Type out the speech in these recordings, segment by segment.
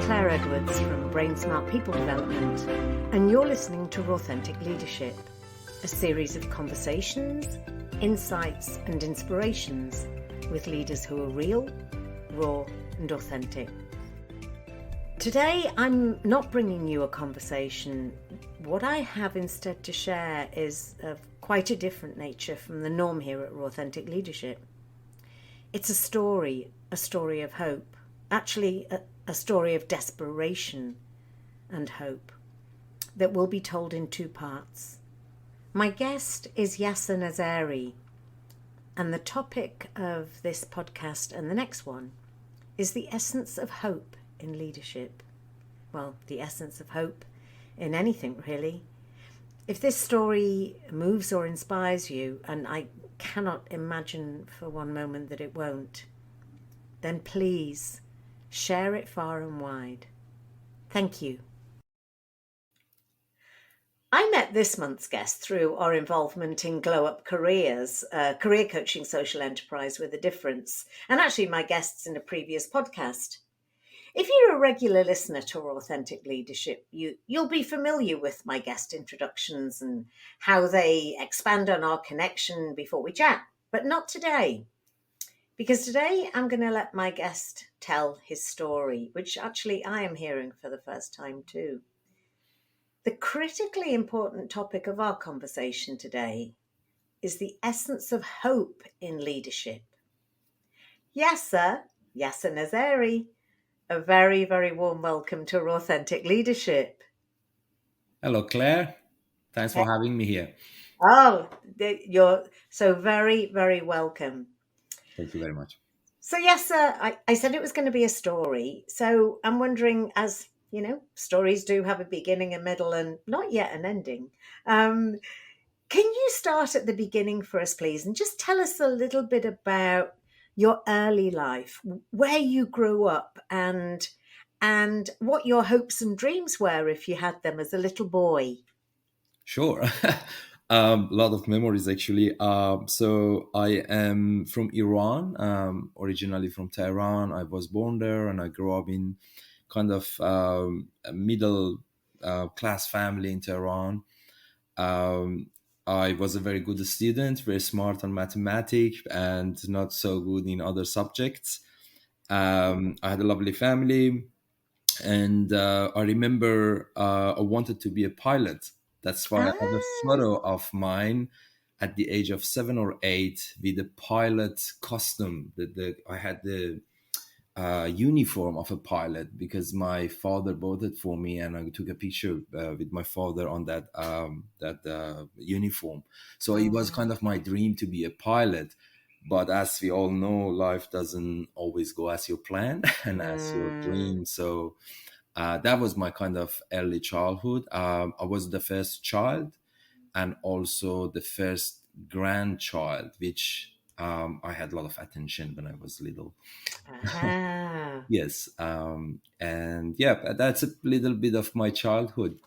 Claire Edwards from Brain Smart People Development, and you're listening to Authentic Leadership, a series of conversations, insights and inspirations with leaders who are real, raw and authentic. Today I'm not bringing you a conversation. What I have instead to share is of quite a different nature from the norm here at Authentic Leadership. It's a story of hope, actually a story of desperation and hope that will be told in two parts. My guest is Yaser Naseri, and the topic of this podcast and the next one is the essence of hope in leadership. Well, the essence of hope in anything, really. If this story moves or inspires you, and I cannot imagine for one moment that it won't, then please share it far and wide. Thank you. I met this month's guest through our involvement in Glow Up Careers, a career coaching social enterprise with a difference, and actually my guests in a previous podcast. If you're a regular listener to Authentic Leadership, you'll be familiar with my guest introductions and how they expand on our connection before we chat, but not today. Because today I'm going to let my guest tell his story, which actually I am hearing for the first time too. The critically important topic of our conversation today is the essence of hope in leadership. Yaser Naseri, a very, very warm welcome to Authentic Leadership. Hello, Claire. Thanks for having me here. Oh, you're so very, very welcome. Thank you very much. So yes, I said it was going to be a story. So I'm wondering, as you know, stories do have a beginning, a middle, and not yet an ending. Can you start at the beginning for us, please, and just tell us a little bit about your early life, where you grew up, and what your hopes and dreams were if you had them as a little boy? Sure. A lot of memories, actually. So I am from Iran, originally from Tehran. I was born there and I grew up in kind of a middle class family in Tehran. I was a very good student, very smart on mathematics and not so good in other subjects. I had a lovely family. And I remember I wanted to be a pilot. That's why I have a photo of mine at the age of 7 or 8 with a pilot costume. I had the uniform of a pilot because my father bought it for me, and I took a picture with my father on that uniform. So it was kind of my dream to be a pilot. But as we all know, life doesn't always go as you plan and as your dream. So that was my kind of early childhood. I was the first child and also the first grandchild, which I had a lot of attention when I was little. Yes. And yeah, that's a little bit of my childhood.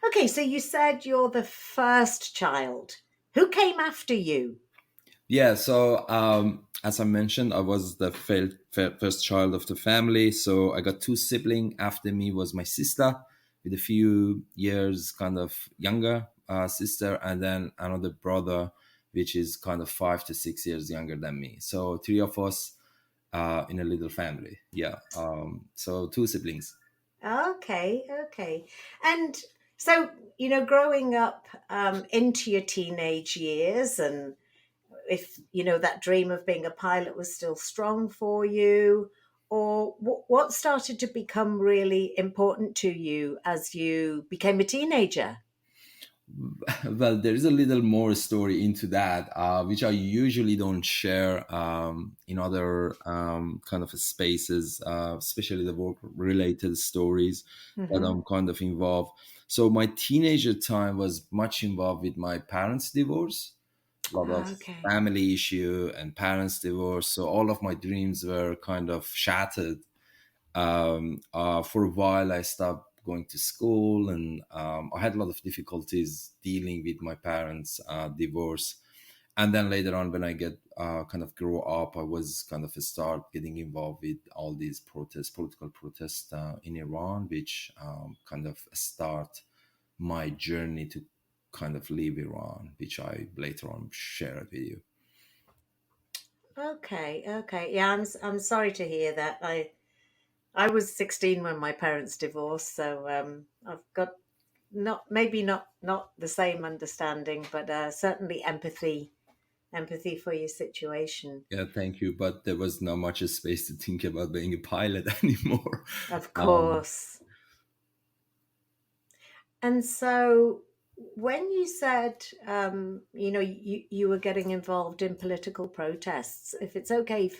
Okay, so you said you're the first child. Who came after you? Yeah, so as I mentioned, I was the first child of the family. So I got two siblings. After me was my sister with a few years kind of younger sister, and then another brother, which is kind of 5 to 6 years younger than me. So three of us in a little family. Yeah, so two siblings. Okay. And so, you know, growing up into your teenage years, and if, you know, that dream of being a pilot was still strong for you, or what started to become really important to you as you became a teenager? Well, there is a little more story into that, which I usually don't share in other kind of spaces, especially the work-related stories that I'm kind of involved. So my teenager time was much involved with my parents' divorce, a lot of Okay. family issue and parents' divorce. So all of my dreams were kind of shattered. For a while, I stopped going to school, and I had a lot of difficulties dealing with my parents' divorce. And then later on, when I get kind of grow up, I was kind of start getting involved with all these protests, political protests in Iran, which kind of start my journey to kind of leave Iran, which I later on shared with you. Okay, okay. Yeah, I'm sorry to hear that. I was 16 when my parents divorced, so I've got not the same understanding, but certainly empathy for your situation. Yeah, thank you. But there was not much space to think about being a pilot anymore. Of Um, course. And so, when you said, you were getting involved in political protests, if it's okay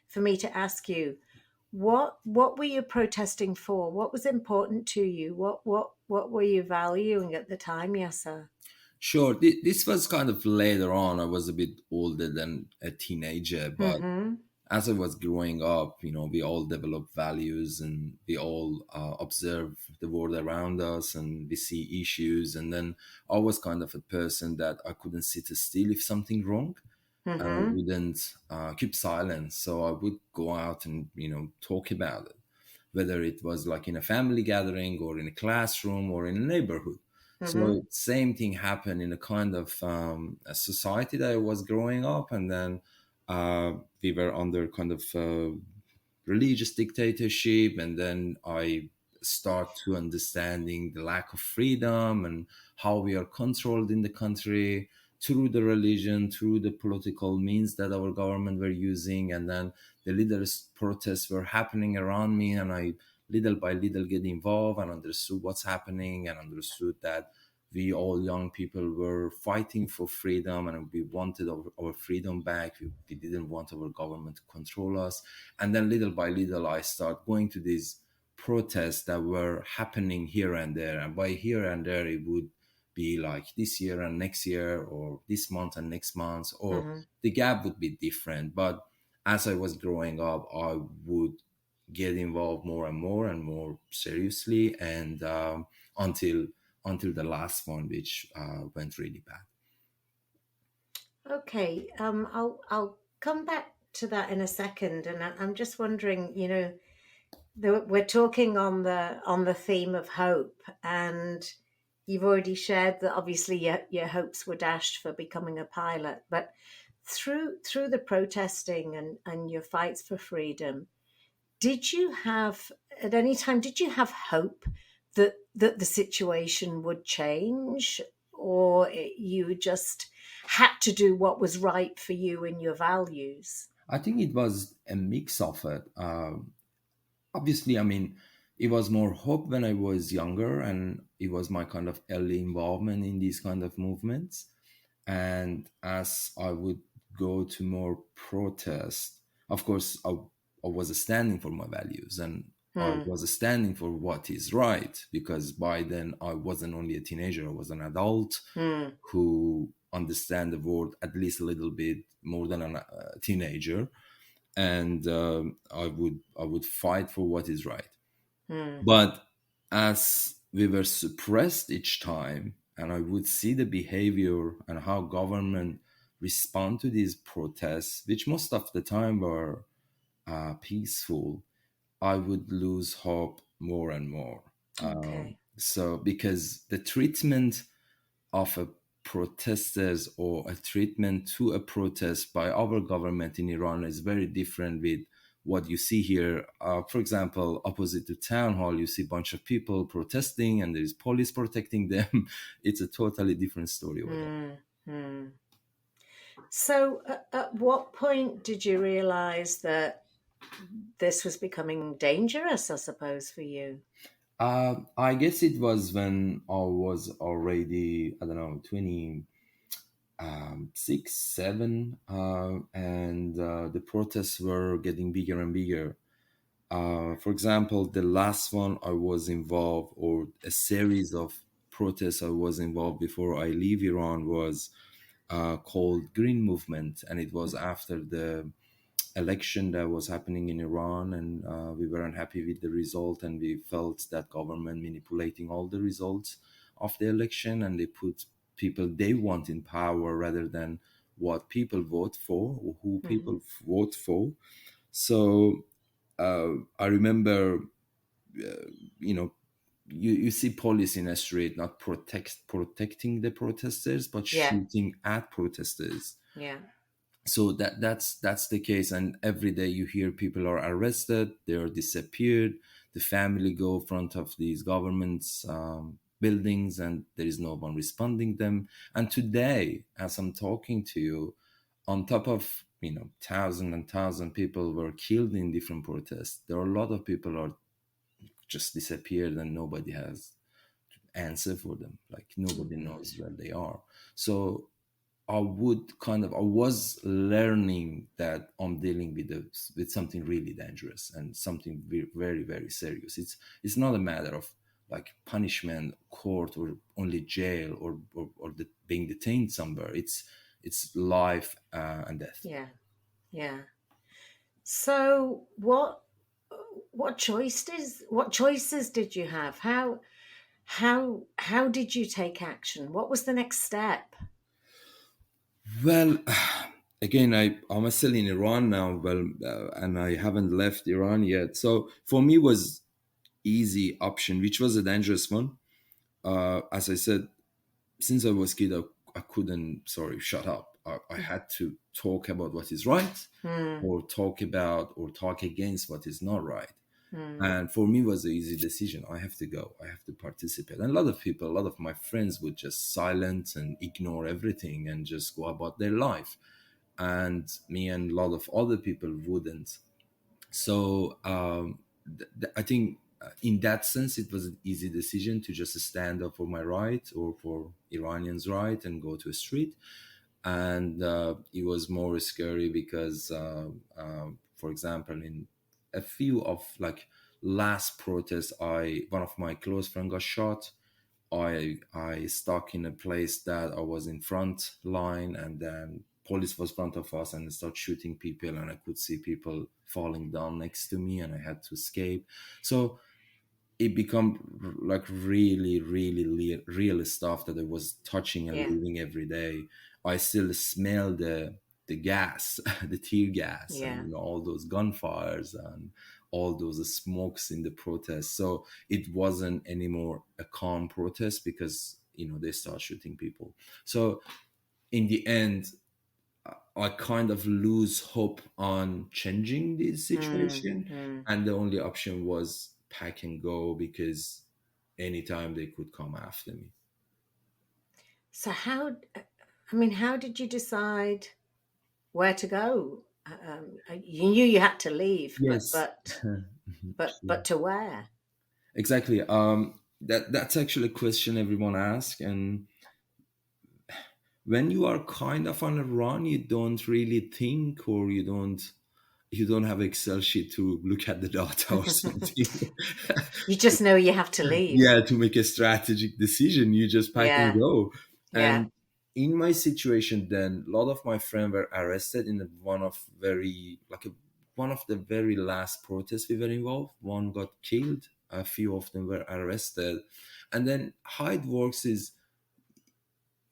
for me to ask you, what were you protesting for? What was important to you? What were you valuing at the time, Yasser? sure, this was kind of later on. I was a bit older than a teenager, but Mm-hmm. as I was growing up, we all develop values and we all observe the world around us and we see issues. And then I was kind of a person that I couldn't sit still if something wrong. I Mm-hmm. wouldn't keep silence. So I would go out and, talk about it, whether it was like in a family gathering or in a classroom or in a neighborhood. Mm-hmm. So same thing happened in a kind of a society that I was growing up, and then we were under kind of religious dictatorship, and then I start to understanding the lack of freedom and how we are controlled in the country through the religion, through the political means that our government were using. And then the leaders protests were happening around me, and I little by little get involved and understood what's happening, and understood that we all young people were fighting for freedom, and we wanted our freedom back. We didn't want our government to control us. And then little by little I start going to these protests that were happening here and there, and by here and there it would be like this year and next year, or this month and next month, or Mm-hmm. the gap would be different. But as I was growing up, I would get involved more and more and more seriously, and until the last one, which went really bad. Okay. I'll come back to that in a second, and I'm just wondering, we're talking on the theme of hope, and you've already shared that obviously your hopes were dashed for becoming a pilot, but through the protesting and your fights for freedom, did you have at any time did you have hope that the situation would change, or you just had to do what was right for you and your values? I think it was a mix of it. Obviously, I mean, it was more hope when I was younger, and it was my kind of early involvement in these kind of movements. And as I would go to more protest, of course, I was standing for my values, and I Hmm. was standing for what is right, because by then I wasn't only a teenager, I was an adult Hmm. who understand the world at least a little bit more than a teenager. And I would fight for what is right. Hmm. But as we were suppressed each time, and I would see the behavior and how government respond to these protests, which most of the time were peaceful, I would lose hope more and more. Okay. So because the treatment of a protesters or a treatment to a protest by our government in Iran is very different with what you see here. For example, opposite the town hall, you see a bunch of people protesting and there is police protecting them. It's a totally different story over there. Hmm. Hmm. So, at what point did you realize that this was becoming dangerous, I suppose, for you? I guess it was when I was already, I don't know, 26, 7, and the protests were getting bigger and bigger. For example, the last one I was involved, or a series of protests I was involved before I leave Iran, was called Green Movement, and it was after the election that was happening in Iran, and we weren't happy with the result, and we felt that government manipulating all the results of the election, and they put people they want in power rather than what people vote for or who Mm. people vote for. So I remember, you know, you see police in a street not protecting the protesters, but Yeah, shooting at protesters. yeah, So that's the case, and every day you hear people are arrested, they are disappeared, the family go front of these governments buildings, and there is no one responding them. And today, as I'm talking to you, on top of, thousand and thousand people were killed in different protests, there are a lot of people are just disappeared, and nobody has answer for them, like oh nobody knows gosh, where they are. So I was learning that I'm dealing with something really dangerous and something very, very serious. It's not a matter of like punishment, court, or only jail, or being detained somewhere. It's life and death. yeah, yeah. So what choices did you have? How did you take action? What was the next step? Well, again, I'm still in Iran now. Well, and I haven't left Iran yet. So for me, was easy option, which was a dangerous one. As I said, since I was kid, I couldn't, sorry, shut up. I had to talk about what is right, Hmm. or talk against what is not right. Hmm. And for me, it was an easy decision. I have to go. I have to participate. And a lot of people, a lot of my friends would just silence and ignore everything and just go about their life. And me and a lot of other people wouldn't. So I think in that sense, it was an easy decision to just stand up for my right, or for Iranians' right, and go to a street. And it was more scary because, for example, in a few of like last protests, I one of my close friends got shot. I stuck in a place that I was in front line, and then police was front of us and start shooting people, and I could see people falling down next to me, and I had to escape. So it become like really, really real stuff that I was touching and Yeah, living every day. I still smell the gas, the tear gas, and yeah, all those gunfires and all those smokes in the protest. So it wasn't anymore a calm protest because they start shooting people. So in the end, I kind of lose hope on changing this hmm, situation, hmm. and the only option was pack and go because anytime they could come after me. So how did you decide where to go? You knew you had to leave, but Yes. but but to where? Exactly. That's actually a question everyone asks, and when you are kind of on a run, you don't really think, or you don't have Excel sheet to look at the data or something. You just know you have to leave. Yeah, to make a strategic decision, you just pack and Yeah, go. yeah. And in my situation, then a lot of my friends were arrested in one of the very last protests we were involved. One got killed, a few of them were arrested. And then how it works is,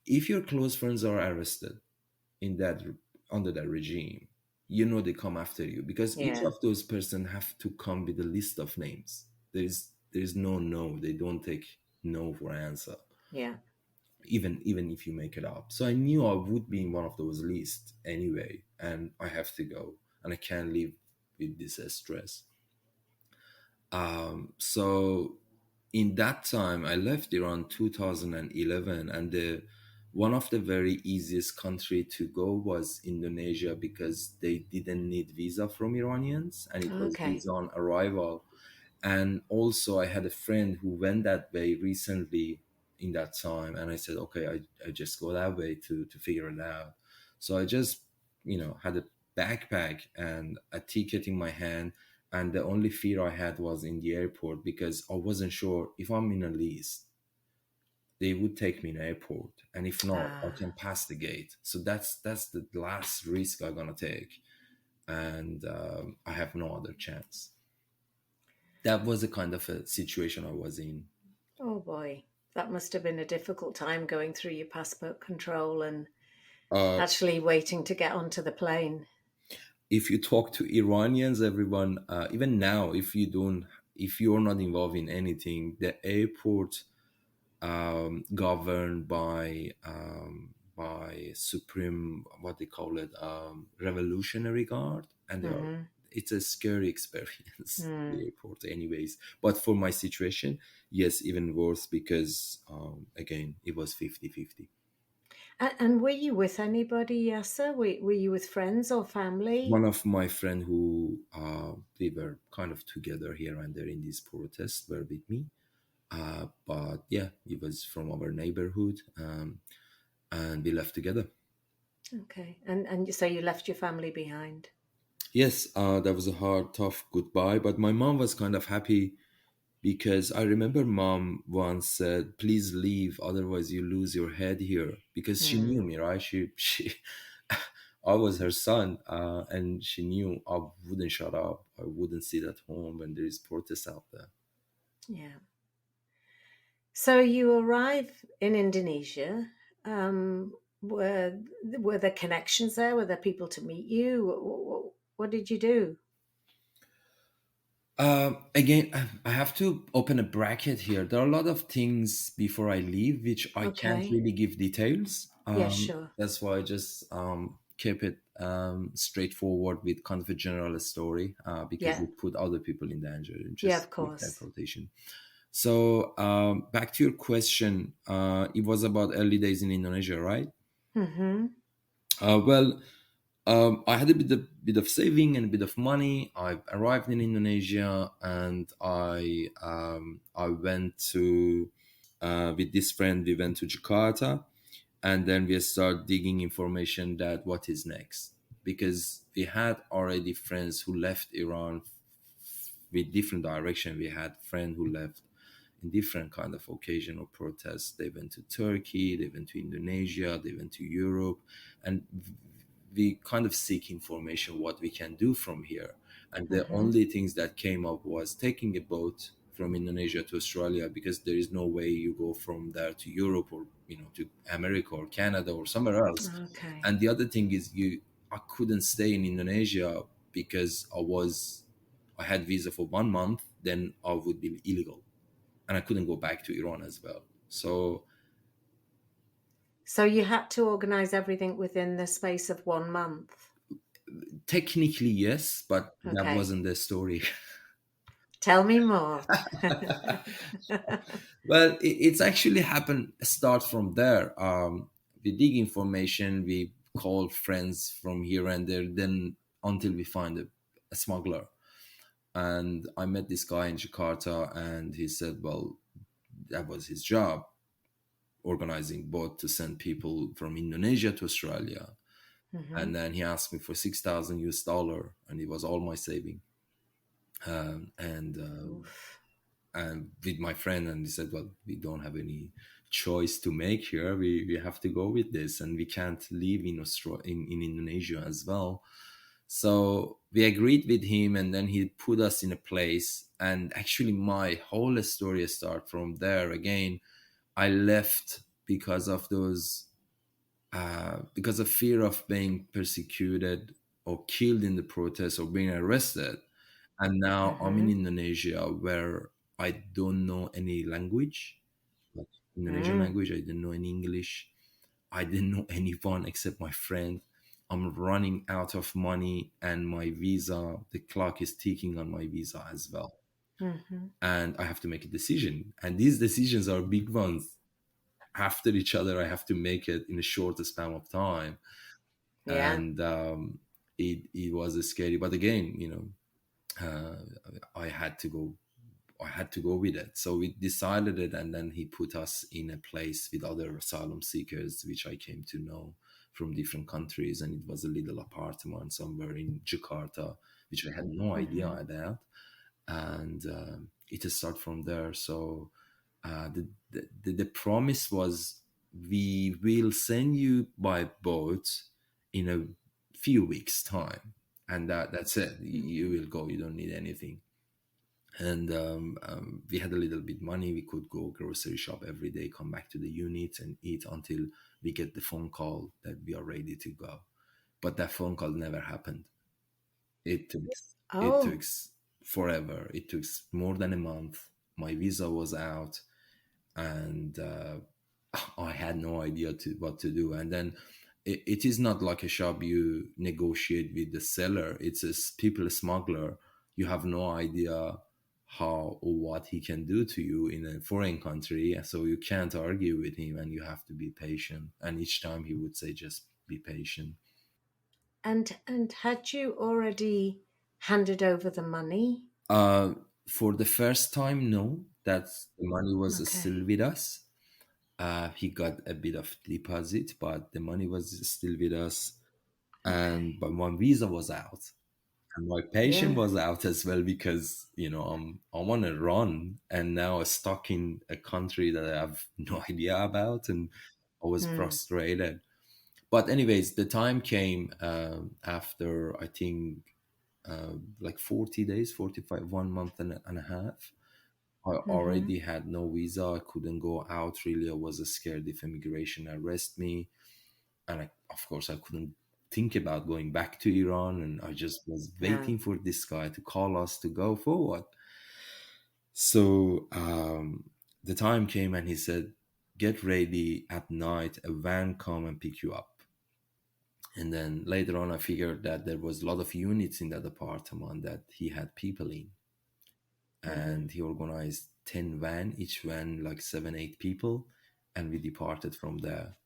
if your close friends are arrested in that under that regime, they come after you, because each Yeah, of those person have to come with a list of names. There's no, they don't take no for answer, yeah. even if you make it up. So I knew I would be in one of those lists anyway, and I have to go, and I can't live with this stress. So in that time, I left Iran 2011, and the one of the very easiest country to go was Indonesia, because they didn't need visa from Iranians, and it was Okay. visa on arrival. And also, I had a friend who went that way recently in that time, and I said, okay, I just go that way to figure it out. So I just had a backpack and a ticket in my hand, and the only fear I had was in the airport, because I wasn't sure if I'm in a list, they would take me in the airport, and if not, I Ah, can pass the gate. So that's the last risk I'm gonna take, and I have no other chance. That was the kind of a situation I was in. oh boy. That must have been a difficult time going through your passport control and Uh, Actually waiting to get onto the plane. if you talk to Iranians, everyone, even now, if you're not involved in anything, the airport governed by supreme, what they call it, revolutionary guard, and they are. Mm-hmm. It's a scary experience, Mm. the airport, anyways. But for my situation, yes, even worse because again, it was 50-50. And were you with anybody, Yasser? Were you with friends or One family? of my friend who we were kind of together here and there in these protests were with me. But yeah, he was from our neighborhood, and we left together. Okay. And so you left your family behind. Yes, that was a hard, tough goodbye. But my mom was kind of happy because I remember mom once said, "Please leave, otherwise you lose your head here." Because she knew Mm. me, right? She I was her son, and she knew I wouldn't shut up. I wouldn't sit at home when there is protests out there. Yeah. So you arrive in Indonesia. Were there connections there? Were there people to meet you? What did you do? Again, I have to open a bracket here. There are a lot of things before I leave which I can't Okay. really give details. Yeah, sure. That's why I just keep it straightforward with kind of a general story because Yeah. it put other people in danger and Yeah, just of with course. deportation. So back to your question, it was about early days in Indonesia, right? Mm-hmm. Well, I had a bit of saving and a bit of money. I arrived in Indonesia and I went to with this friend. We went to Jakarta, and then we start digging information that what is next, because we had already friends who left Iran with different direction. We had friends who left in different kind of occasion or protests. They went to Turkey, they went to Indonesia, they went to Europe, and we kind of seek information what we can do from here. And the Mm-hmm. only things that came up was taking a boat from Indonesia to Australia, because there is no way you go from there to Europe, or to America or Canada or somewhere else. Okay. And the other thing is, I couldn't stay in Indonesia because I had visa for 1 month, then I would be illegal, and I couldn't go back to Iran as well. So So you had to organize everything within the space of 1 month. technically yes, but that Okay. wasn't the story. Tell me more. Well, it's actually happened. Start from there. We dig information. We call friends from here and there. Then until we find a smuggler. And I met this guy in Jakarta, and he said, "Well, that was his job, organizing boat to send people from Indonesia to Australia." Mm-hmm. And then he asked me for 6,000 US dollar, and it was all my saving. And Oof. and with my friend, and he said, "Well, we don't have any choice to make here. We have to go with this, and we can't live in in Indonesia as well." So we agreed with him, and then he put us in a place. And actually, my whole story start from there. Again, I left because of those, because of fear of being persecuted or killed in the protest or being arrested. And now I'm in Mm-hmm. Indonesia where I don't know any language, like Indonesian Mm. language. I didn't know any English. I didn't know anyone except my friend. I'm running out of money, and my visa, the clock is ticking on my visa as well. Mm-hmm. And I have to make a decision. And these decisions are big ones. After each other, I have to make it in a short span of time. Yeah. And it was scary. But again, I had to go. I had to go with it. So we decided it, and then he put us in a place with other asylum seekers, which I came to know from different countries. And it was a little apartment somewhere in Jakarta, which I had no idea Mm-hmm. I had. And it started from there. So the promise was, we will send you by boat in a few weeks' time. And that's it. You will go. You don't need anything. And we had a little bit money. We could go grocery shop every day, come back to the unit and eat until we get the phone call that we are ready to go. But that phone call never happened. It took it Oh. took forever. It took more than a month. My visa was out, and I had no idea what to do. And then it is not like a shop you negotiate with the seller. It's a people smuggler. You have no idea how or what he can do to you in a foreign country. So you can't argue with him, and you have to be patient. And each time he would say, just be patient. And had you already handed over the money? Uh, for the first time, no, that the money was still Okay. with us. He got a bit of deposit, but the money was still with us. And Okay. but my visa was out, and my patient Yeah. was out as well, because I want to run, and now I'm stuck in a country that I have no idea about, and I was Hmm. frustrated. But anyways, the time came after, I think, like 40 days, 45, 1 month and a half. I Mm-hmm. already had no visa. I couldn't go out really. I was scared if immigration arrest me. And of course, I couldn't think about going back to Iran. And I just was No. waiting for this guy to call us to go forward. So the time came and he said, get ready at night. A van come and pick you up. And then later on, I figured that there was a lot of units in that apartment that he had people in, Mm-hmm. and he organized 10 van, each van like 7 8 people, and we departed from there.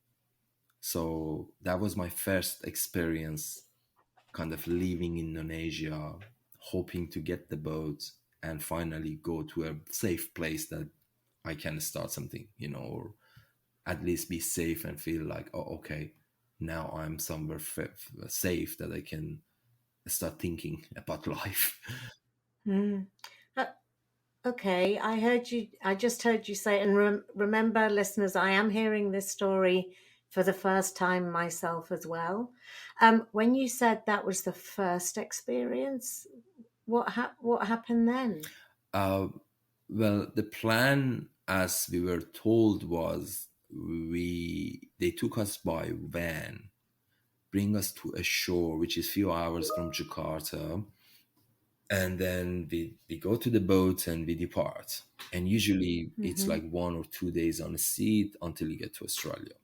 So that was my first experience, kind of leaving Indonesia, hoping to get the boat and finally go to a safe place that I can start something, or at least be safe and feel like, oh, okay, now I'm somewhere safe that I can start thinking about life. Mm. Uh, okay. I just heard you say, and remember, listeners, I am hearing this story for the first time myself as well. When you said that was the first experience, what happened then? Uh, well, the plan, as we were told, was they took us by van, bring us to a shore which is few hours from Jakarta, and then we go to the boat and we depart. And usually it's Mm-hmm. like 1 or 2 days on the sea until you get to Australia.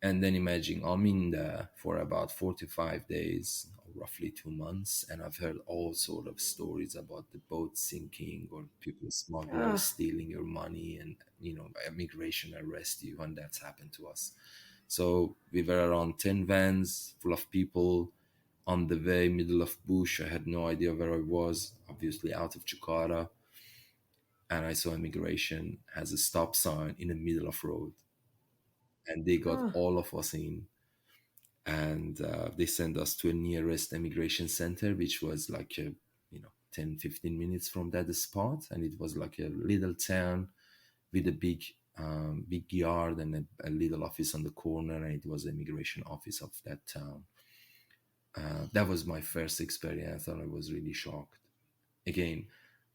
And then imagine I'm in there for about 45 days, or roughly 2 months, and I've heard all sort of stories about the boat sinking or people smugglers Oh, stealing your money, and immigration arrest you, and that's happened to us. So we were around 10 vans full of people on the way, middle of bush. I had no idea where I was, obviously out of Jakarta, and I saw immigration has a stop sign in the middle of road, and they got oh, all of us in, and they sent us to a nearest immigration center, which was like 10-15 minutes from that spot, and it was like a little town with a big yard and a little office on the corner, and it was the immigration office of that town. That was my first experience, and I was really shocked. Again,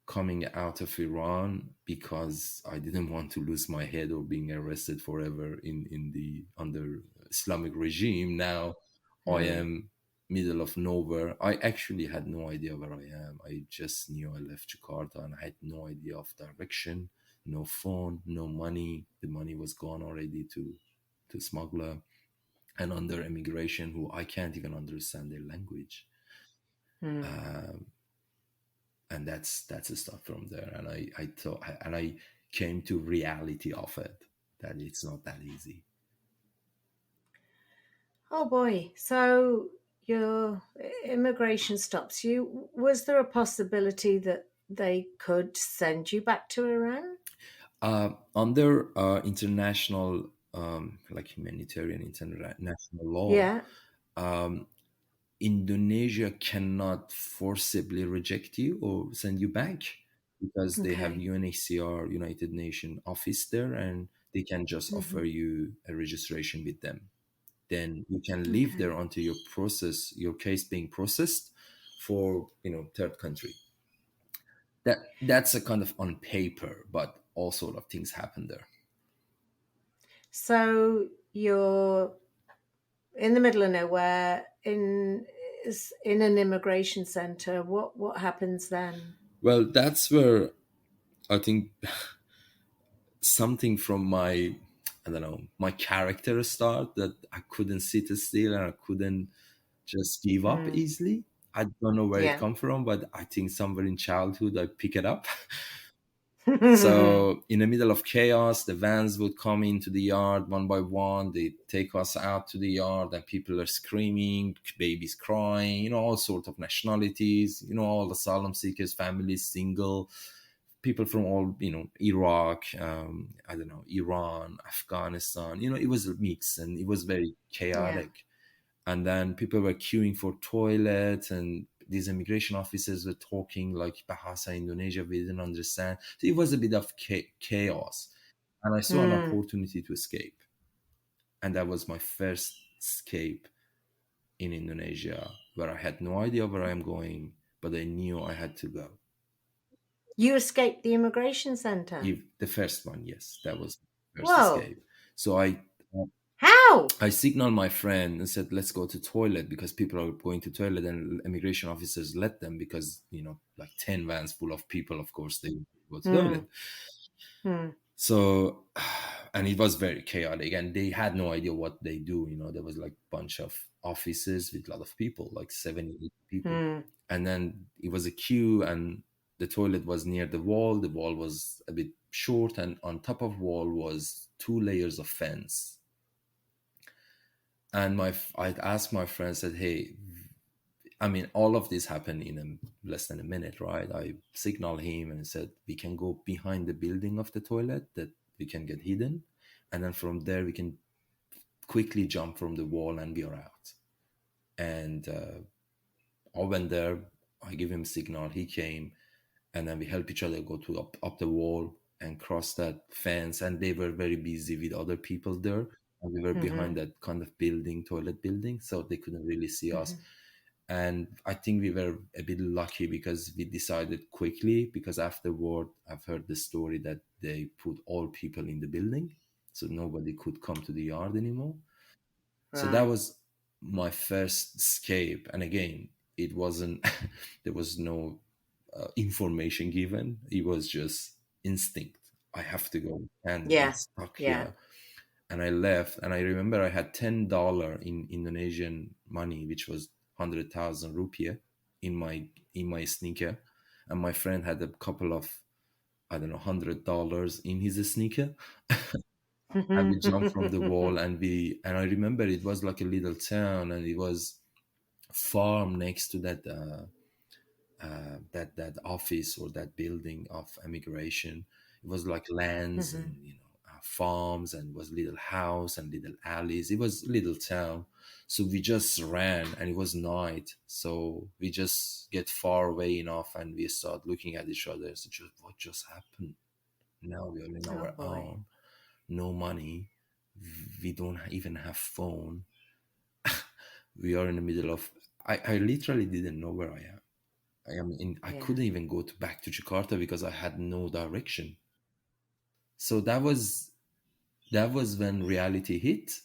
coming out of Iran because I didn't want to lose my head or being arrested forever in the under Islamic regime. Now I mm, am middle of nowhere. I actually had no idea where I am. I just knew I left Jakarta and I had no idea of direction, no phone, no money. The money was gone already to smuggler and under immigration who I can't even understand their language. mm. Um, and that's the stuff from there. And I thought, and I came to reality of it, that it's not that easy. Oh boy. So your immigration stops you. Was there a possibility that they could send you back to Iran? Under international like humanitarian international law, Yeah. um, Indonesia cannot forcibly reject you or send you back, because they have Okay. UNHCR, United Nations office there, and they can just Hmm. offer you a registration with them. Then you can live there Okay. until your case being processed for third country. That's a kind of on paper, but all sort of things happen there. So you're in the middle of nowhere in an immigration center. What happens then? Well, that's where I think something from my, I don't know, my character start, that I couldn't sit still and I couldn't just give up Mm. easily. I don't know where it Yeah. come from, but I think somewhere in childhood I pick it up. So in the middle of chaos, the vans would come into the yard one by one. They take us out to the yard, and people are screaming, babies crying, all sorts of nationalities, all the asylum seekers, families, single people from all, Iraq, I don't know, Iran, Afghanistan. It was a mix, and it was very Yeah. chaotic. And then people were queuing for toilets, and these immigration officers were talking like Bahasa Indonesia, we didn't understand. So it was a bit of chaos, and I saw an Mm. opportunity to escape, and that was my first escape in Indonesia, where I had no idea where I'm going, but I knew I had to go. You escaped the immigration center. If the first one, yes, that was the first Whoa. escape. So How? I signaled my friend and said, "Let's go to toilet," because people are going to toilet, and immigration officers let them, because like 10 vans full of people. Of course, they go to Mm. toilet. Mm. So, and it was very chaotic, and they had no idea what they do. There was like bunch of offices with a lot of people, like 70, 80 people, Mm. and then it was a queue, and the toilet was near the wall. The wall was a bit short, and on top of wall was 2 layers of fence. And I'd asked my friend, said, "Hey, I mean, all of this happened in less than a minute, right?" I signaled him and said, "We can go behind the building of the toilet, that we can get hidden, and then from there we can quickly jump from the wall and we are out." And I went there. I give him signal. He came, and then we help each other go to up the wall and cross that fence. And they were very busy with other people there, and we were behind Mm-hmm. that kind of building, toilet building, so they couldn't really see us. Mm-hmm. And I think we were a bit lucky, because we decided quickly, because afterward I've heard the story that they put all people in the building, so nobody could come to the yard anymore. So that Right. was my first escape. And again, it wasn't there was no information given. It was just instinct. I have to go, and be Yeah. stuck Yeah. here. And I left, and I remember I had $10 in Indonesian money, which was 100,000 rupiah, in my sneaker, and my friend had a couple of, I don't know, $100 in his sneaker. And we jumped from the wall, and I remember it was like a little town, and it was farm next to that office, or that building of immigration. It was like lands, Mm-hmm. and farms, and was little house and little alleys. It was little town. So we just ran, and it was night, so we just get far away enough, and we start looking at each other. So just, what just happened? Now we are in Oh our boy. own. No money. We don't even have phone. We are in the middle of, I literally didn't know where I am. I Yeah. couldn't even go back to Jakarta, because I had no direction. So that was when reality hit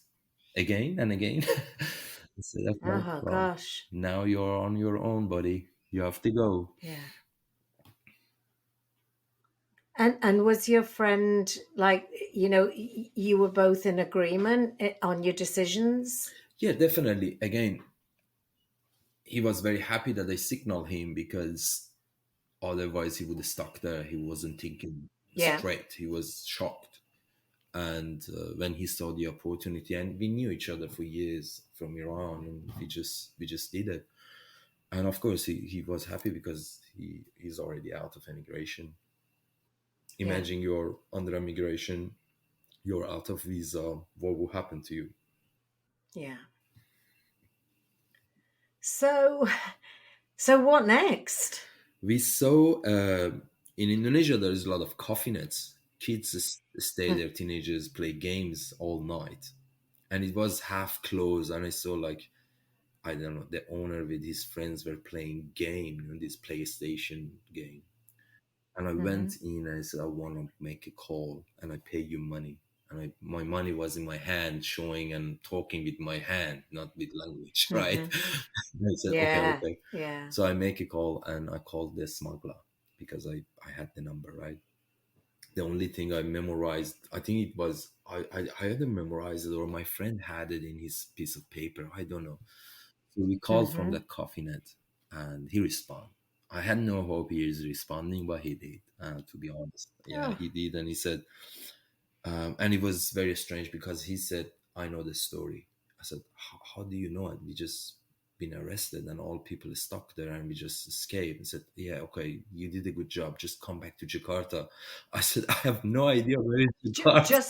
again and again. I said, "Okay, Oh well, gosh. now you're on your own, buddy. You have to go." Yeah. And was your friend like, you were both in agreement on your decisions? Yeah, definitely. Again, he was very happy that I signaled him, because otherwise he would have stuck there. He wasn't thinking Yeah. straight. He was shocked. And when he saw the opportunity, and we knew each other for years from Iran, and we just did it. And of course, he was happy, because he's already out of immigration. Yeah. Imagine you're under immigration, you're out of visa. What will happen to you? Yeah. So so what next? We saw in Indonesia there is a lot of coffee nets. Kids stay there, teenagers play games all night, and it was half closed. And I saw, like, I don't know, the owner with his friends were playing game, this PlayStation game. And I Mm-hmm. went in and I said, I want to make a call and I pay you money. And my money was in my hand, showing and talking with my hand, not with language, right? Mm-hmm. And I said, okay, Yeah. okay. Yeah. So I make a call and I called the smuggler because I had the number, right? The only thing I memorized, I think it was, I hadn't memorized it or my friend had it in his piece of paper. I don't know. So we called from Mm-hmm. that coffee net and he responded. I had no hope he is responding, but he did, to be honest. Yeah, Oh. he did. And he said, and it was very strange because he said, I know the story. I said, how do you know it? We just been arrested and all people is stuck there and we just escaped. And said, yeah, okay, you did a good job. Just come back to Jakarta. I said, I have no idea where is Jakarta.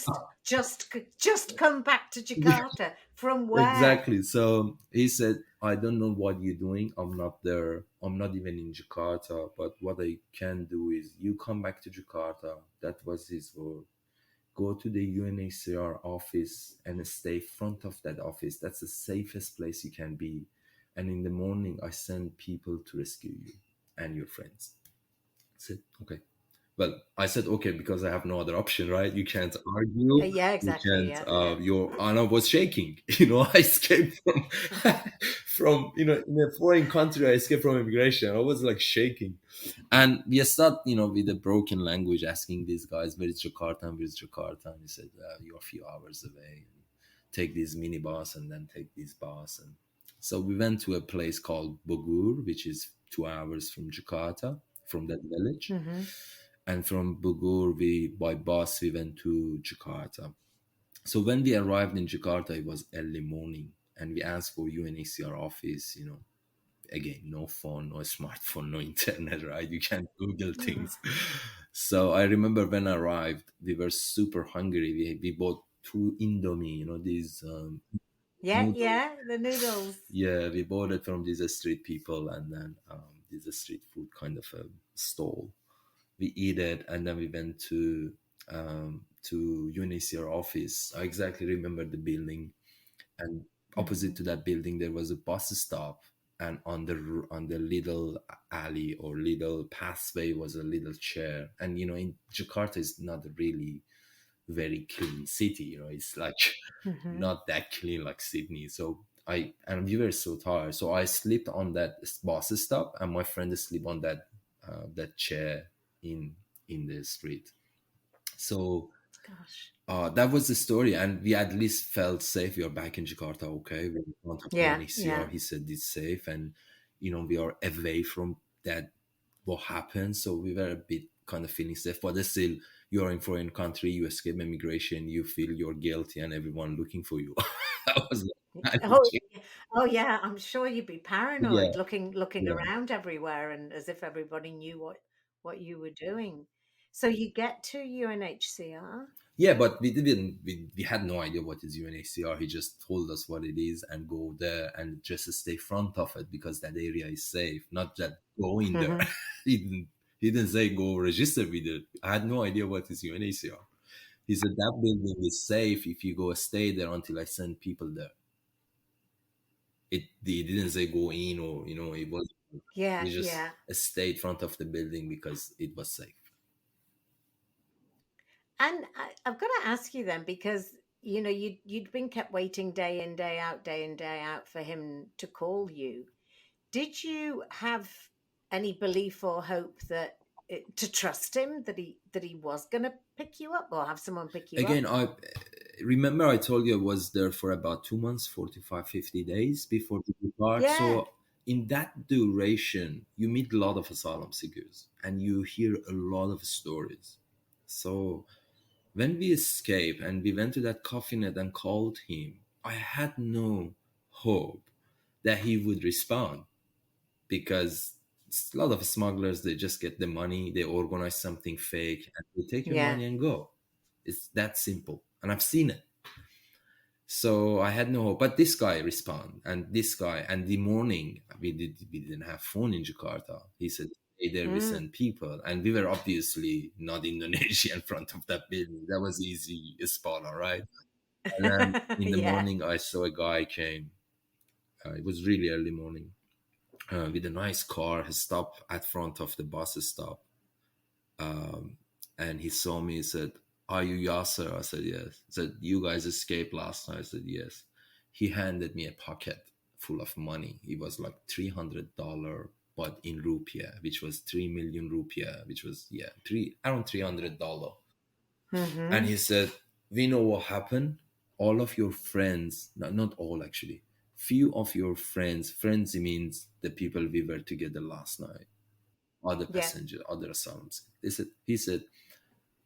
Just come back to Jakarta. From where? Exactly. So he said, I don't know what you're doing. I'm not there. I'm not even in Jakarta. But what I can do is you come back to Jakarta. That was his word. Go to the UNHCR office and stay front of that office. That's the safest place you can be. And in the morning, I send people to rescue you and your friends. I said, okay. Well, I said okay because I have no other option, right? You can't argue. Yeah, You exactly. can't. Yeah, yeah. Your Anna was shaking. I escaped from from in a foreign country. I escaped from immigration. I was like shaking, and we start with a broken language asking these guys where is Jakarta and where is Jakarta, and he said you're a few hours away. Take this minibus and then take this bus, and so we went to a place called Bogor, which is 2 hours from Jakarta, from that village, Mm-hmm. and from Bogor, we by bus we went to Jakarta. So when we arrived in Jakarta, it was early morning, and we asked for UNHCR office. Again, no phone, no smartphone, no internet, right? You can't Google things. So I remember when I arrived, we were super hungry. We bought two Indomie, these Yeah, noodles. yeah. The noodles. Yeah, we bought it from these street people, and then this street food kind of a stall. We eat it and then we went to UNHCR office. I exactly remember the building, and opposite Mm-hmm. to that building there was a bus stop, and on the little alley or little pathway was a little chair. And in Jakarta is not really very clean city. It's like Mm-hmm. not that clean like Sydney. So and we were so tired, so I slept on that bus stop and my friend slept on that chair in the street. So Gosh. that was the story, and we at least felt safe. We are back in Jakarta, okay? We're in front of Yeah, UNHCR. yeah. He said it's safe, and we are away from that what happened. So we were a bit kind of feeling safe, but still, you're in foreign country, you escape immigration, you feel you're guilty, and everyone looking for you. I was like, Oh, yeah. Oh, yeah. I'm sure you'd be yeah, paranoid, looking yeah. around everywhere, and as if everybody knew what you were doing. So you get to UNHCR. Yeah, but we had no idea what is UNHCR. He just told us what it is and go there and just stay front of it because that area is safe, not that go in there. Mm-hmm. He didn't say go register with it. I had no idea what is UNHCR. He said that building is safe if you go stay there until I send people there. He didn't say go in, or it was, Yeah, we just yeah. stayed front of the building because it was safe. And I've got to ask you then, because you'd been kept waiting day in, day in, day out for him to call you. Did you have any belief or hope to trust him that he was going to pick you up or have someone pick you Again, up? I remember I told you I was there for about 2 months, 45, 50 days before the depart. Yeah, So in that duration, you meet a lot of asylum seekers and you hear a lot of stories. So when we escaped and we went to that coffee net and called him, I had no hope that he would respond, because a lot of smugglers, they just get the money, they organize something fake and they take your yeah, money and go. It's that simple, and I've seen it. So I had no hope, but this guy respond, and this guy, and the morning we didn't have phone in Jakarta. He said, hey, there we mm. send people, and we were obviously not Indonesian in front of that building. That was easy spot, all right. And then in the Yeah. morning I saw a guy came. It was really early morning, with a nice car. He stopped at front of the bus stop, um, and he saw me. He said, "Are you Yaser?" I said, "Yes." He said, "You guys escaped last night?" I said, "Yes." He handed me a pocket full of money. It was like $300, but in rupiah, which was 3 million rupiah, which was, yeah, three around $300. And Mm-hmm. he said, "We know what happened. All of your friends, not all actually, few of your friends means the people we were together last night, other Yeah. passengers, other asylums." He said,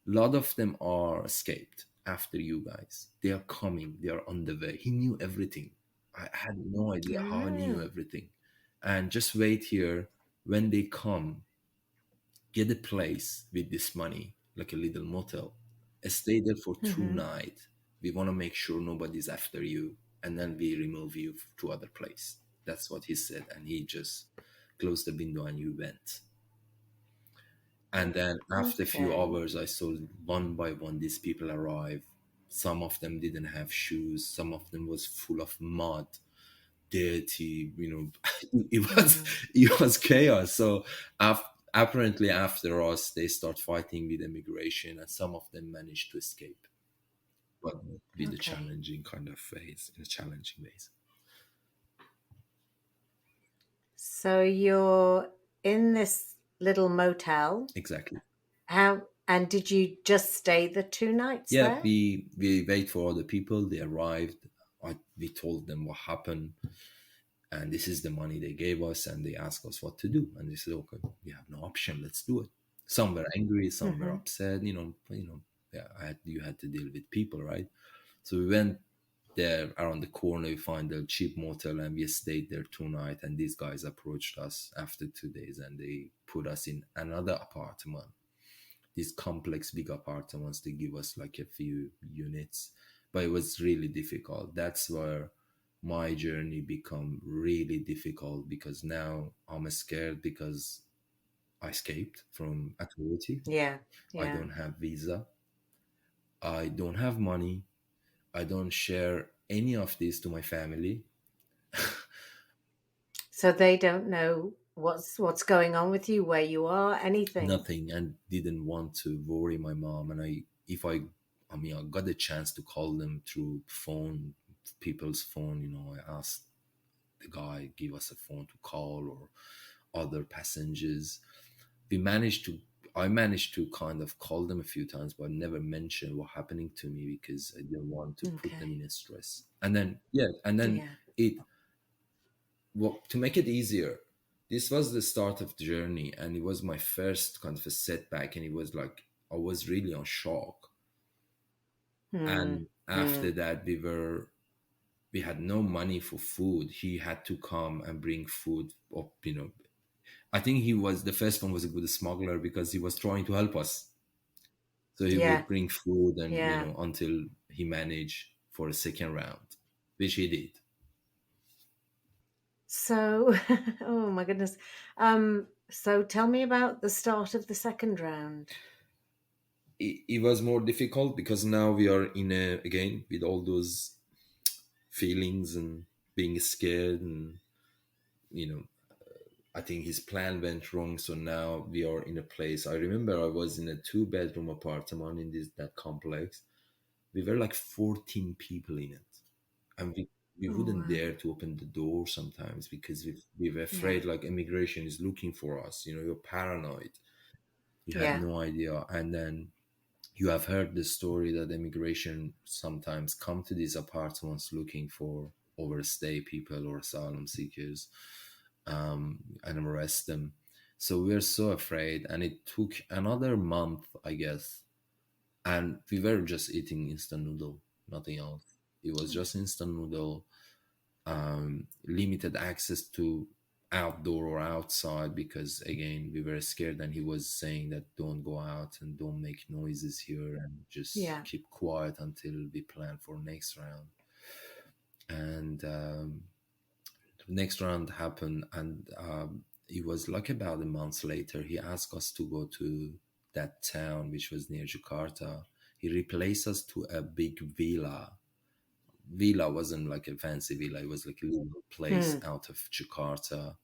a lot of them are escaped after you guys. They are coming. They are on the way. He knew everything. I had no idea how I knew Mm. everything. And just wait here. When they come, get a place with this money, like a little motel. Stay there for two Mm-hmm. nights. We want to make sure nobody's after you, and then we remove you to other place. That's what he said, and he just closed the window and you went. And then after a few Okay. hours, I saw one by one these people arrive. Some of them didn't have shoes. Some of them was full of mud, dirty. It was Mm. it was chaos. So apparently, after us, they start fighting with immigration, and some of them managed to escape, but with a Okay. challenging kind of phase, in a challenging ways. So you're in this little motel. Exactly. How and did you just stay the 2 nights Yeah, there? we wait for other people. They arrived. We told them what happened, and this is the money they gave us, and they asked us what to do, and they said, "Okay, we have no option. Let's do it." Some were angry, some were Mm-hmm. upset. Yeah, you had to deal with people, right? So we went there around the corner. We find a cheap motel, and we stayed there 2 nights. And these guys approached us after 2 days, and they put us in another apartment. These complex big apartments, they give us like a few units, but it was really difficult. That's where my journey become really difficult, because now I'm scared, because I escaped from authority. Yeah. I Yeah. don't have visa. I don't have money. I don't share any of this to my family. So they don't know what's going on with you, where you are, anything. Nothing, and didn't want to worry my mom. And I got a chance to call them through phone, people's phone. I asked the guy give us a phone to call, or other passengers. we managed to I managed to kind of call them a few times, but never mention what happening to me, because I didn't want to put them Okay. in a stress. And then, yeah, and then Yeah. it well, to make it easier, this was the start of the journey, and it was my first kind of a setback, and it was like I was really on shock. Hmm. And Hmm. after that, we had no money for food. He had to come and bring food up. I think he was the first one was a good smuggler, because he was trying to help us. So he Yeah. would bring food, and Yeah. until he managed for a second round, which he did. So, oh my goodness. So tell me about the start of the second round. It was more difficult, because now we are in again with all those feelings and being scared, and you know I think his plan went wrong. So now we are in a place. I remember I was in a two-bedroom apartment in this that complex. We were like 14 people in it, and we Oh wouldn't wow. dare to open the door sometimes, because we were Yeah. afraid like immigration is looking for us. You're paranoid. You had Yeah. no idea. And then you have heard the story that immigration sometimes come to these apartments looking for overstay people or asylum seekers, and arrest them. So we were so afraid, and it took another month, I guess. And we were just eating instant noodle, nothing else. It was just instant noodle, limited access to outdoor or outside, because again we were scared, and he was saying that don't go out and don't make noises here, and just Yeah. keep quiet until we plan for next round. And next round happened, and it was like about a month later, he asked us to go to that town which was near Jakarta. He replaced us to a big villa. Wasn't like a fancy villa, it was like a little place Hmm. out of Jakarta.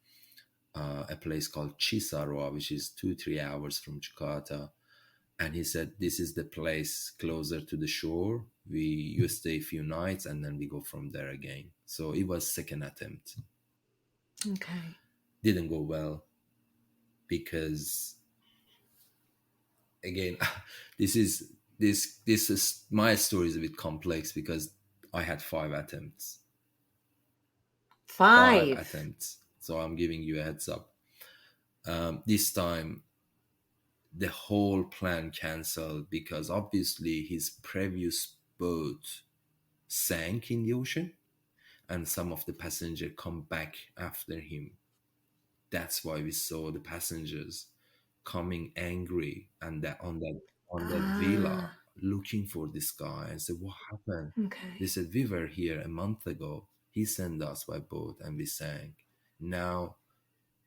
a place called Cisarua, which is 2 3 hours from Jakarta. And he said, "This is the place closer to the shore. You stay a few nights, and then we go from there again." So it was second attempt. Okay. Didn't go well because, again, this is my story is a bit complex because I had 5 attempts. Five 5. attempts. So I'm giving you a heads up. This time the whole plan canceled because obviously his previous boat sank in the ocean, and some of the passenger come back after him. That's why we saw the passengers coming angry and that on that villa Ah, looking for this guy and said, "What happened?" They okay. said, "We were here a month ago. He sent us by boat and we sank. Now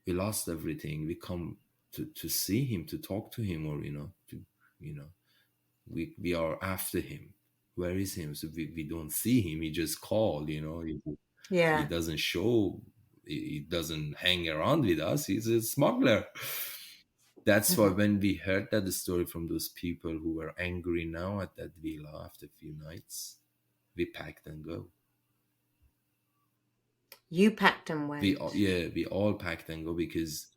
we lost everything. We come to see him, to talk to him, or you know we are after him. Where is him?" So we don't see him. He just called, he Yeah. doesn't show, he doesn't hang around with us. He's a smuggler. That's why when we heard that the story from those people who were angry now at that villa after a few nights, we packed and go. You packed and We went. yeah, we all packed and go because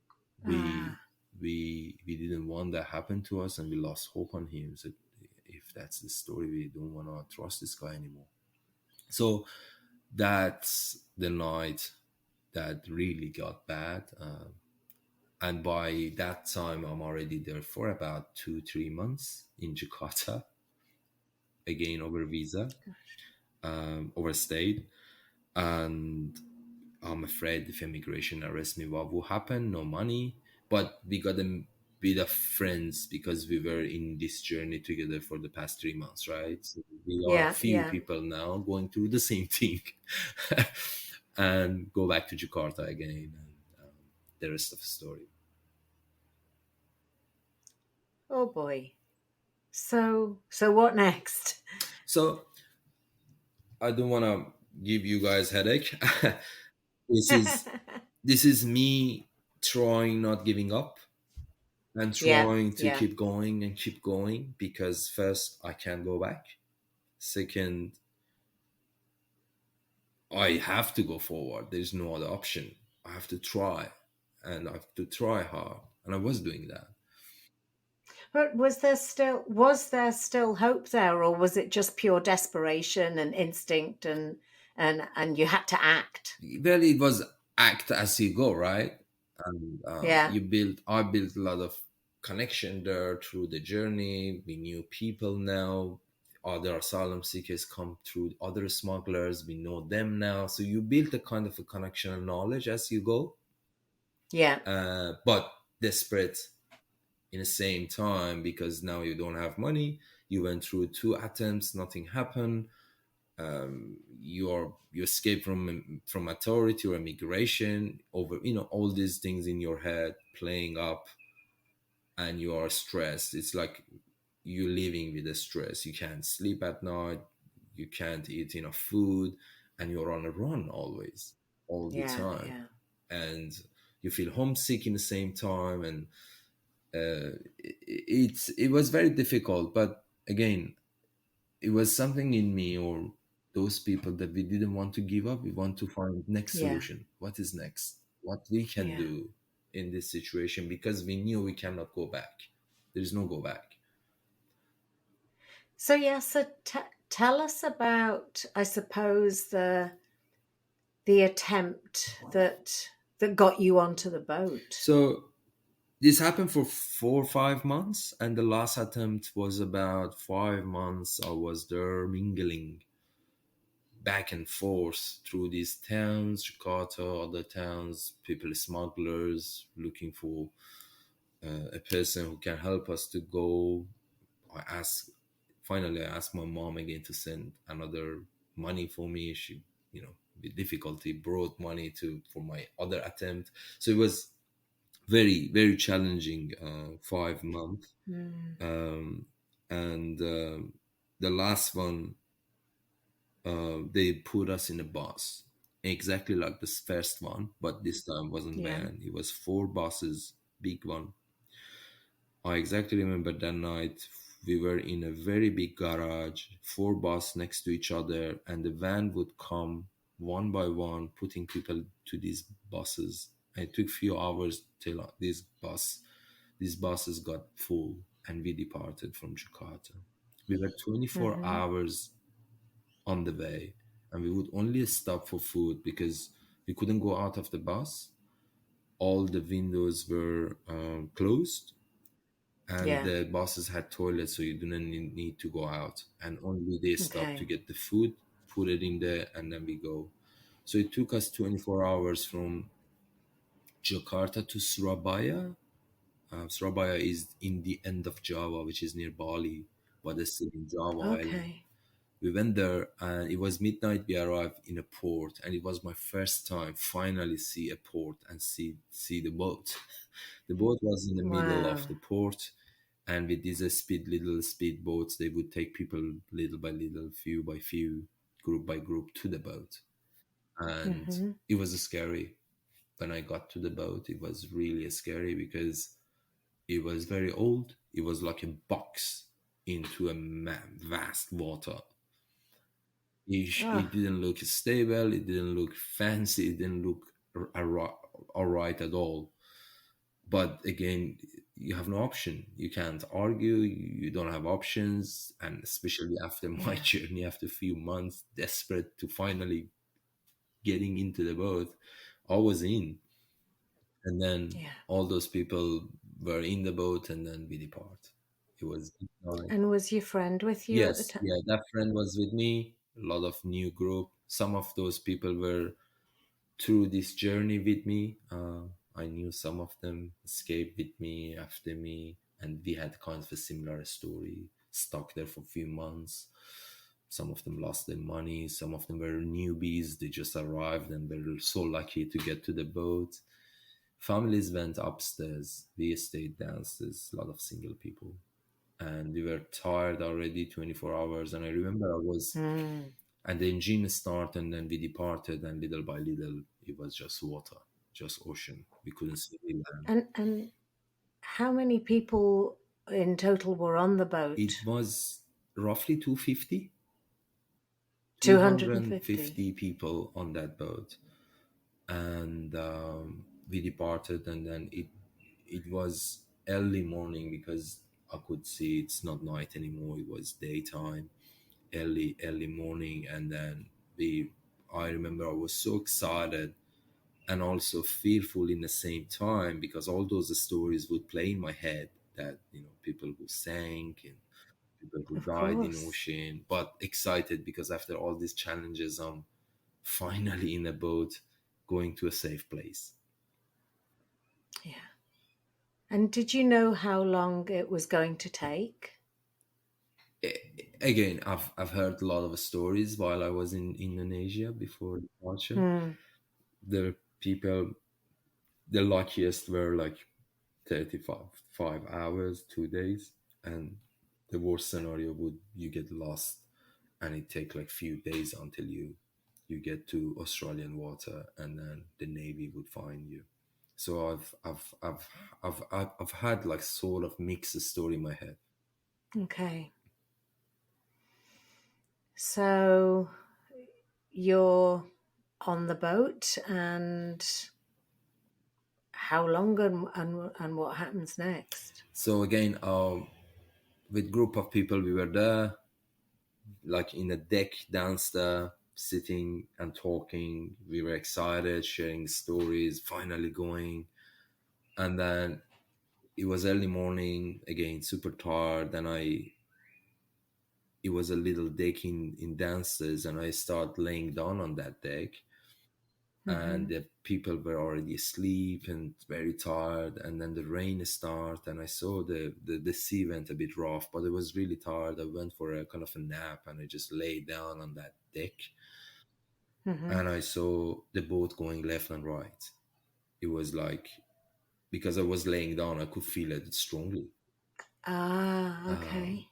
we Ah, we didn't want that happen to us, and we lost hope on him. So if that's the story, we don't want to trust this guy anymore. So that's the night that really got bad. And by that time, I'm already there for about 2 3 months in Jakarta, again over visa, overstayed. And I'm afraid if immigration arrest me, what will happen? No money. But we got a bit of friends because we were in this journey together for the past 3 months, right? So we are yeah, few yeah. people now going through the same thing and go back to Jakarta again, and the rest of the story. Oh boy. So what next? So I don't want to give you guys headache. this is this is me trying not giving up and Yeah, trying to yeah, keep going and keep going, because first I can't go back. Second, I have to go forward. There's no other option. I have to try, and I have to try hard. And I was doing that. but was there still hope there, or was it just pure desperation and instinct, and you had to act? Well, it was act as you go, right? And Yeah, I built a lot of connection there through the journey. We knew people now. Other asylum seekers come through other smugglers. We know them now. So you build a kind of a connection and knowledge as you go, yeah, but desperate in the same time because now you don't have money. You went through 2 attempts, nothing happened. You escape from authority or immigration, over all these things in your head playing up, and you are stressed. It's like you living with the stress. You can't sleep at night, you can't eat enough food, and you're on a run always, all the yeah, time. yeah. And you feel homesick in the same time, and it was very difficult. But again, it was something in me or those people that we didn't want to give up. We want to find next Yeah, solution. What is next? What we can yeah. do in this situation, because we knew we cannot go back. There's no go back. So yeah, tell us about, I suppose, the attempt that got you onto the boat. So this happened for 4 or 5 months, and the last attempt was about 5 months. I was there mingling back and forth through these towns, Jakarta, other towns, people smugglers looking for a person who can help us to go. I asked, finally, I asked my mom again to send another money for me. She, with difficulty brought money to for my other attempt. So it was very, very challenging 5 months. Mm, Um, and the last one, they put us in a bus. exactly like this first one, but this time wasn't Yeah. van. It was four buses, big one. I exactly remember that night. We were in a very big garage, four buses next to each other, and the van would come one by one, putting people to these buses. And it took few hours till these buses got full, and we departed from Jakarta. We were 24 Mm-hmm. hours on the way, and we would only stop for food because we couldn't go out of the bus. All the windows were closed, and Yeah. the buses had toilets, so you didn't need to go out. And only they stopped to Okay. get the food, put it in there, and then we go. So it took us 24 hours from Jakarta to Surabaya. Surabaya is in the end of Java, which is near Bali, but it's still in Java island. Okay. We went there and it was midnight. We arrived in a port, and it was my first time finally see a port and see the boat. The boat was in the middle of Wow. the port, and with these little speed boats, they would take people little by little, few by few, group by group to the boat. And Mm-hmm. it was scary when I got to the boat. It was really scary because it was very old. It was like a box into a vast water. It Ah, didn't look stable. It didn't look fancy. It didn't look all right at all. But again, you have no option. You can't argue. You don't have options. And especially after my yeah. journey, after a few months, desperate to finally getting into the boat, I was in. And then Yeah. all those people were in the boat, and then we depart. It was midnight. And was your friend with you at the Yes, time? yeah, that friend was with me. A lot of new group. Some of those people were through this journey with me. I knew some of them escaped with me after me, and we had kind of a similar story. Stuck there for a few months. Some of them lost their money. Some of them were newbies. They just arrived and were so lucky to get to the boat. Families went upstairs. We stayed downstairs. A lot of single people, and we were tired already. 24 hours, and I remember I was Mm. and the engine started, and then we departed, and little by little it was just water, just ocean. We couldn't see the land. And how many people in total were on the It boat? was roughly 250, 250. 250 people on that boat. And we departed, and then it was early morning because I could see it's not night anymore, it was daytime. Early morning. And then we I remember I was so excited and also fearful in the same time, because all those stories would play in my head, that people who sank and people who Of died in course. ocean, but excited because after all these challenges I'm finally in a boat going to a safe place. Yeah. And did you know how long it was going to take? Again, I've heard a lot of stories while I was in Indonesia before departure. Hmm. The people, the luckiest were like 35 hours, 2 days. And the worst scenario would you get lost, and it take like few days until you get to Australian water, and then the navy would find you. So I've had like sort of mixed story in my head. Okay. So you're on the boat, and how long and what happens next? So again, with group of people we were there, like in a deck downstairs, sitting and talking. We were excited, sharing stories, finally going. And then it was early morning again, super tired. And it was a little deck in downstairs, and I start laying down on that deck. And Mm-hmm. the people were already asleep and very tired. And then the rain started, and I saw the sea went a bit rough, but I was really tired. I went for a kind of a nap, and I just lay down on that deck. Mm-hmm. And I saw the boat going left and right. It was like, because I was laying down, I could feel it strongly. Ah, Um, okay.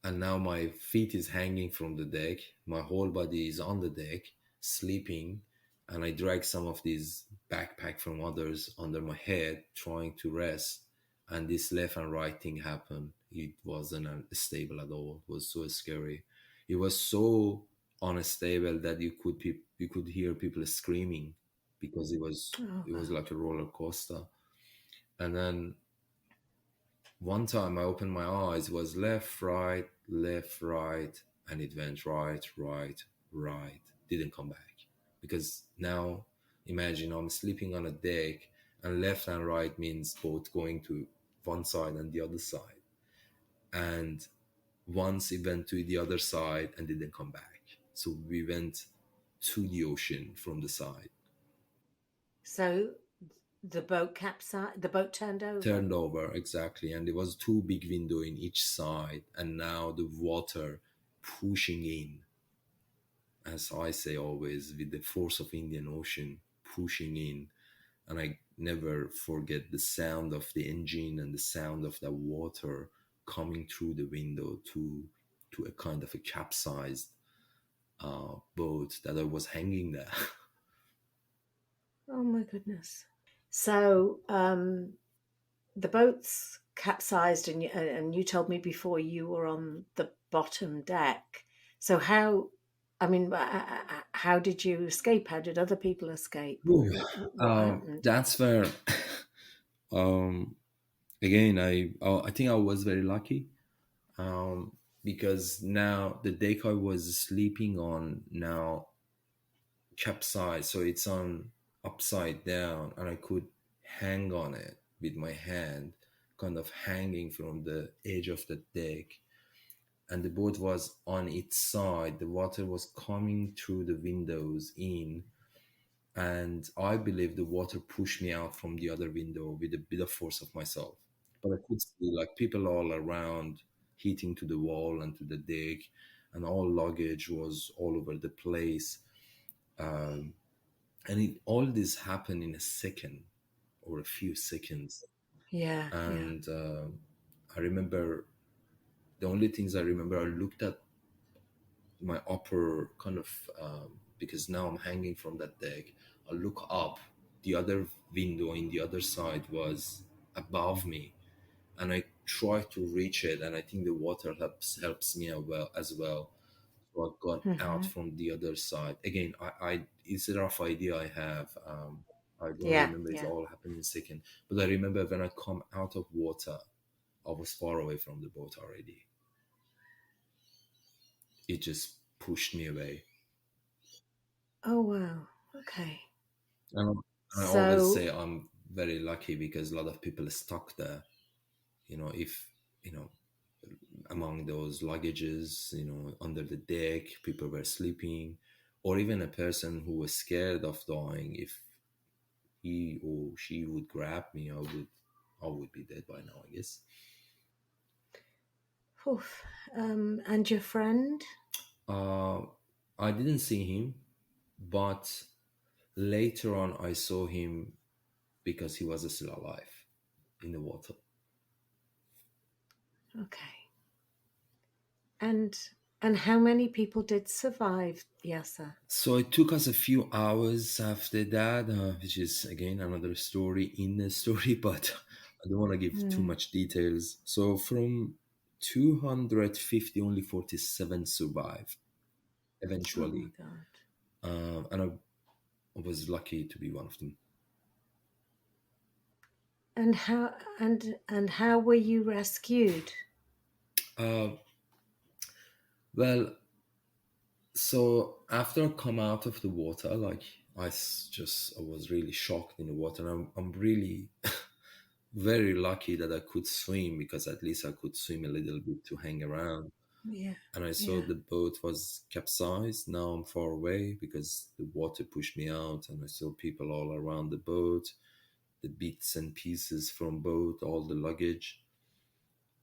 and now my feet is hanging from the deck. My whole body is on the deck. sleeping, and I dragged some of these backpack from others under my head, trying to rest. And this left and right thing happened. It wasn't stable at all. It was so scary. It was so unstable that you could hear people screaming because Oh, it was wow. like a roller coaster. And then one time I opened my eyes, was left, right, and it went right, right, right. Didn't come back. Because now imagine I'm sleeping on a deck and left and right means both going to one side and the other side. And once it went to the other side and didn't come back. So we went to the ocean from the side, So the boat turned over. turned over exactly, and there was two big window in each side, and now the water pushing in, as I say always, with the force of Indian Ocean pushing in. And I never forget the sound of the engine and the sound of the water coming through the window to a kind of a capsized boat that I was hanging there. Oh my goodness. So the boat's capsized, and you told me before you were on the bottom deck. So how? I mean, how did you escape? How did other people escape? Ooh. What happened? That's where um, again I think I was very lucky, because now the deck I was sleeping on now capsized, so it's on upside down, and I could hang on it with my hand, kind of hanging from the edge of the deck. And the boat was on its side. The water was coming through the windows in, and I believe the water pushed me out from the other window with a bit of force of myself. But I could see like people all around hitting to the wall and to the deck, and all luggage was all over the place. Um, and all this happened in a second or a few seconds. Yeah, yeah. And I remember the only things I remember, I looked at my upper kind of because now I'm hanging from that deck. I look up. The other window in the other side was above me, and I try to reach it. And I think the water helps me as well. So I got out Hmm. from the other side. Again, I it's a rough idea I have. I don't Yeah, remember. It yeah. all happened in a second. But I remember when I come out of water, I was far away from the boat already. It just pushed me away. Oh wow. Okay. And I always So say I'm very lucky because a lot of people are stuck there. If you know among those luggages, under the deck, people were sleeping, or even a person who was scared of dying. If he or she would grab me, I would be dead by now, I guess. oof. And your friend? Uh, I didn't see him, but later on I saw him because he was still alive in the water. Okay. And and how many people did survive, Yasser? So it took us a few hours after that, which is again another story in the story, but I don't want to give too Hmm. much details. So from 250, only 47 survived Oh my eventually, God. and I was lucky to be one of them. And how were you rescued? Uh, well, so after I come out of the water, like I was really shocked in the water. And I'm really very lucky that I could swim because at least I could swim a little bit to hang around. Yeah, And I saw yeah. the boat was capsized. Now I'm far away because the water pushed me out, and I saw people all around the boat, the bits and pieces from boat, all the luggage,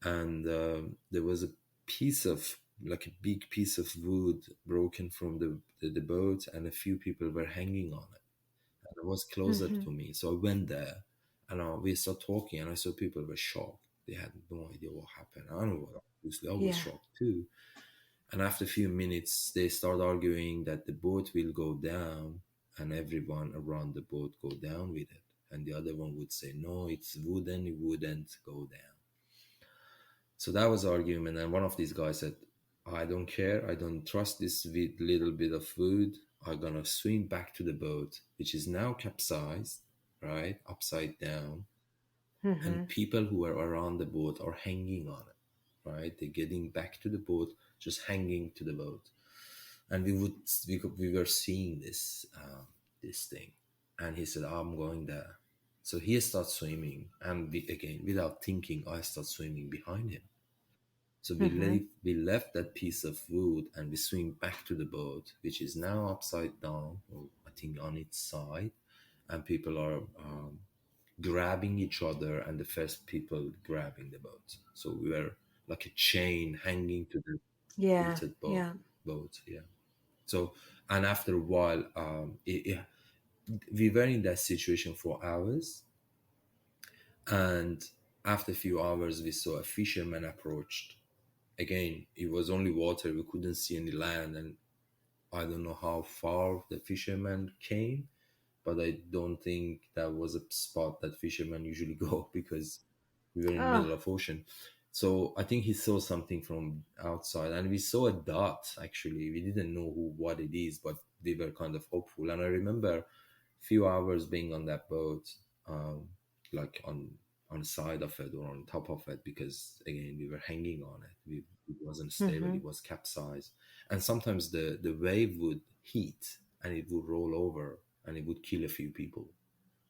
and there was a piece of like a big piece of wood broken from the boat, and a few people were hanging on it, and it was closer Hmm. to me. So I went there, and we started talking, and I saw people were shocked. They had no idea what happened. I know what, obviously I was Yeah. shocked too. And after a few minutes, they start arguing that the boat will go down and everyone around the boat go down with it. And the other one would say, no, it wouldn't go down. So that was the argument. And one of these guys said, I don't care. I don't trust this little bit of food. I'm going to swim back to the boat, which is now capsized, right? Upside down. And Mm-hmm. people who are around the boat are hanging on it, right? They're getting back to the boat, just hanging to the boat. And we were seeing this thing. And he said, I'm going there. So he starts swimming. And again, without thinking, I start swimming behind him. So Mm-hmm. we left that piece of wood and we swing back to the boat, which is now upside down, or I think on its side, and people are grabbing each other, and the first people grabbing the boat. So we were like a chain hanging to the Yeah. tilted Yeah. boat. Yeah. So, and after a while, we were in that situation for hours, and after a few hours, we saw a fisherman approached. Again, it was only water; we couldn't see any land, and I don't know how far the fisherman came, but I don't think that was a spot that fishermen usually go because we were in the middle Oh. of ocean. So I think he saw something from outside, and we saw a dot. Actually, we didn't know what it is, but they were kind of hopeful. And I remember few hours being on that boat, um, like on the side of it or on top of it, because again we were hanging on it. It wasn't stable. Mm-hmm. It was capsized, and sometimes the wave would hit and it would roll over and it would kill a few people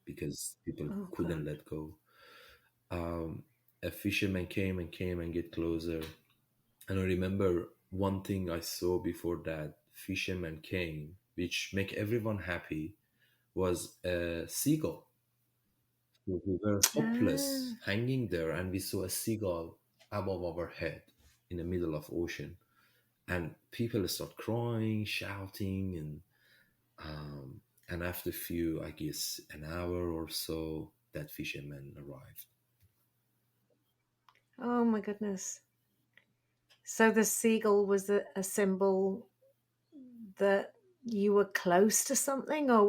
because people Oh couldn't God. let go. Um, a fisherman came and get closer, and I remember one thing I saw before that fisherman came, which make everyone happy, was a seagull. So we were hopeless, Ah. hanging there, and we saw a seagull above our head in the middle of ocean, and people start crying, shouting, and after a few, I guess, an hour or so, that fisherman arrived. Oh my goodness. So the seagull was a symbol that you were close to something, or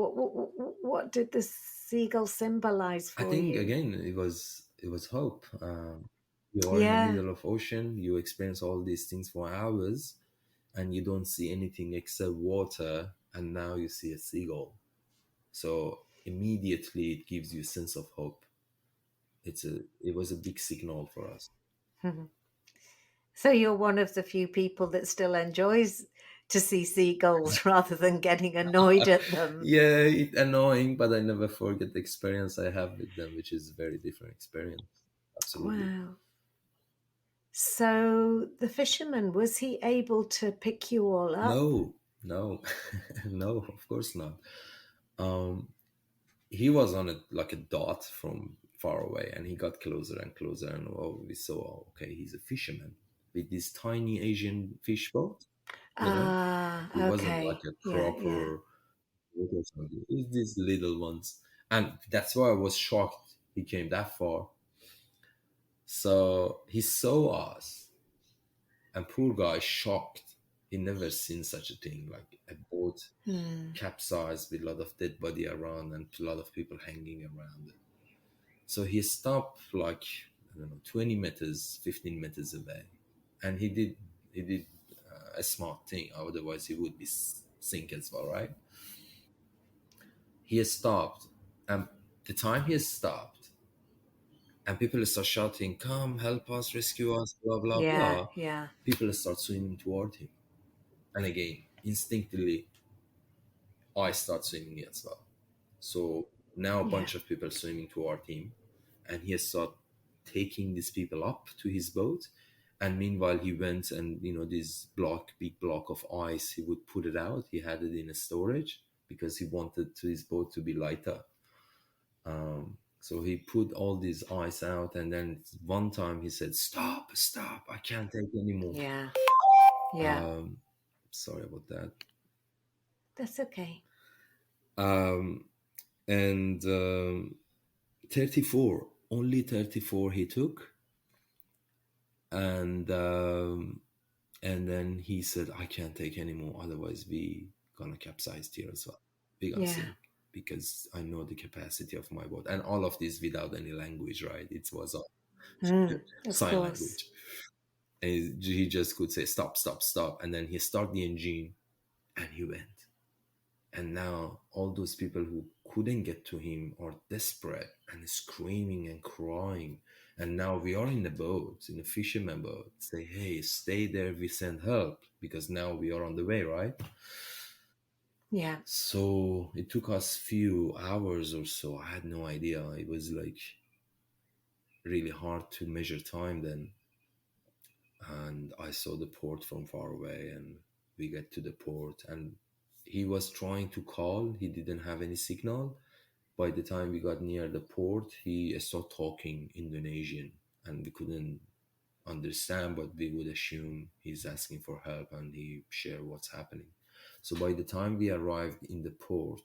what did the seagull symbolize I for think you? again, it was hope. You are in the Yeah. middle of ocean, you experience all these things for hours, and you don't see anything except water, and now you see a seagull. So immediately it gives you a sense of hope. It was a big signal for us. So you're one of the few people that still enjoys to see seagulls rather than getting annoyed at them. Yeah, it's annoying, but I never forget the experience I have with them, which is a very different experience. Absolutely. Wow. So the fisherman, was he able to pick you all up? No, no, no, of course not. Um, he was on it like a dot from far away, and he got closer and closer, and oh, we saw, oh, okay, he's a fisherman with this tiny Asian fish boat. You know, Ah, it wasn't like okay. a Yeah, yeah. proper boat or something. It was these little ones, and that's why I was shocked he came that far. So he saw us, and poor guy shocked. He never seen such a thing, like a boat Hmm. capsized with a lot of dead body around and a lot of people hanging around it. So he stopped like, I don't know, 20 meters, 15 meters away, and he did a smart thing. Otherwise, he would be sink as well, right? He has stopped, and the time he has stopped, and people start shouting, "Come, help us, rescue us!" Blah blah Yeah, blah. yeah, People start swimming toward him, and again, instinctively, I start swimming as well. So now a yeah, bunch of people swimming toward him, and he started taking these people up to his boat. And meanwhile, he went and this big block of ice, he would put it out. He had it in a storage because he wanted his boat to be lighter. So he put all this ice out, and then one time he said, "Stop, stop! I can't take anymore." yeah, yeah. Um, Sorry about that. That's okay. Um, and 34, only 34 he took, and And then he said, I can't take anymore, otherwise we gonna capsize here as well. We gonna Yeah. sink because I know the capacity of my boat. And all of this without any language, right? It was all Of sign course. language. And he just could say, stop, stop, stop. And then he started the engine and he went. And now all those people who couldn't get to him are desperate and screaming and crying. And now we are in the boat, in a fisherman boat. Say, hey, stay there, we send help because now we are on the way, right? Yeah. So it took us few hours or so. I had no idea. It was like really hard to measure time then. And I saw the port from far away, and we get to the port, and he was trying to call. He didn't have any signal. By the time we got near the port, he started talking Indonesian, and we couldn't understand, but we would assume he's asking for help, and he shared what's happening. So by the time we arrived in the port,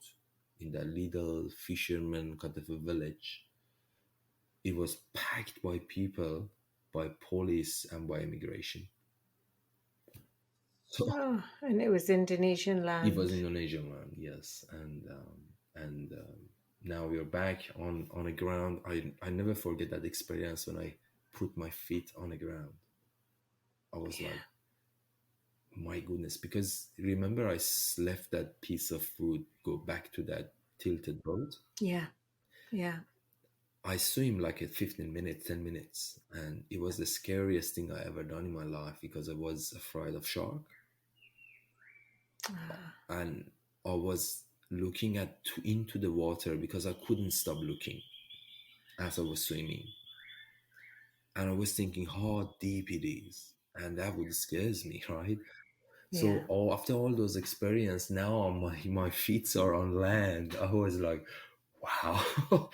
in that little fisherman kind of a village, it was packed by people, by police, and by immigration. So Oh, and it was Indonesian it was land. Indonesian land, yes, and now we are back on the ground. I never forget that experience when I put my feet on the ground. I was Yeah. like, my goodness, because remember left that piece of food, go back to that tilted boat. Yeah. Yeah. I swim like at 15 minutes, 10 minutes, and it was the scariest thing I ever done in my life because I was afraid of shark, Ah, and I was looking into the water because I couldn't stop looking as I was swimming, and I was thinking how deep it is, and that would scares me, right? yeah. So after all those experience, now my feet are on land. I was like, wow, oh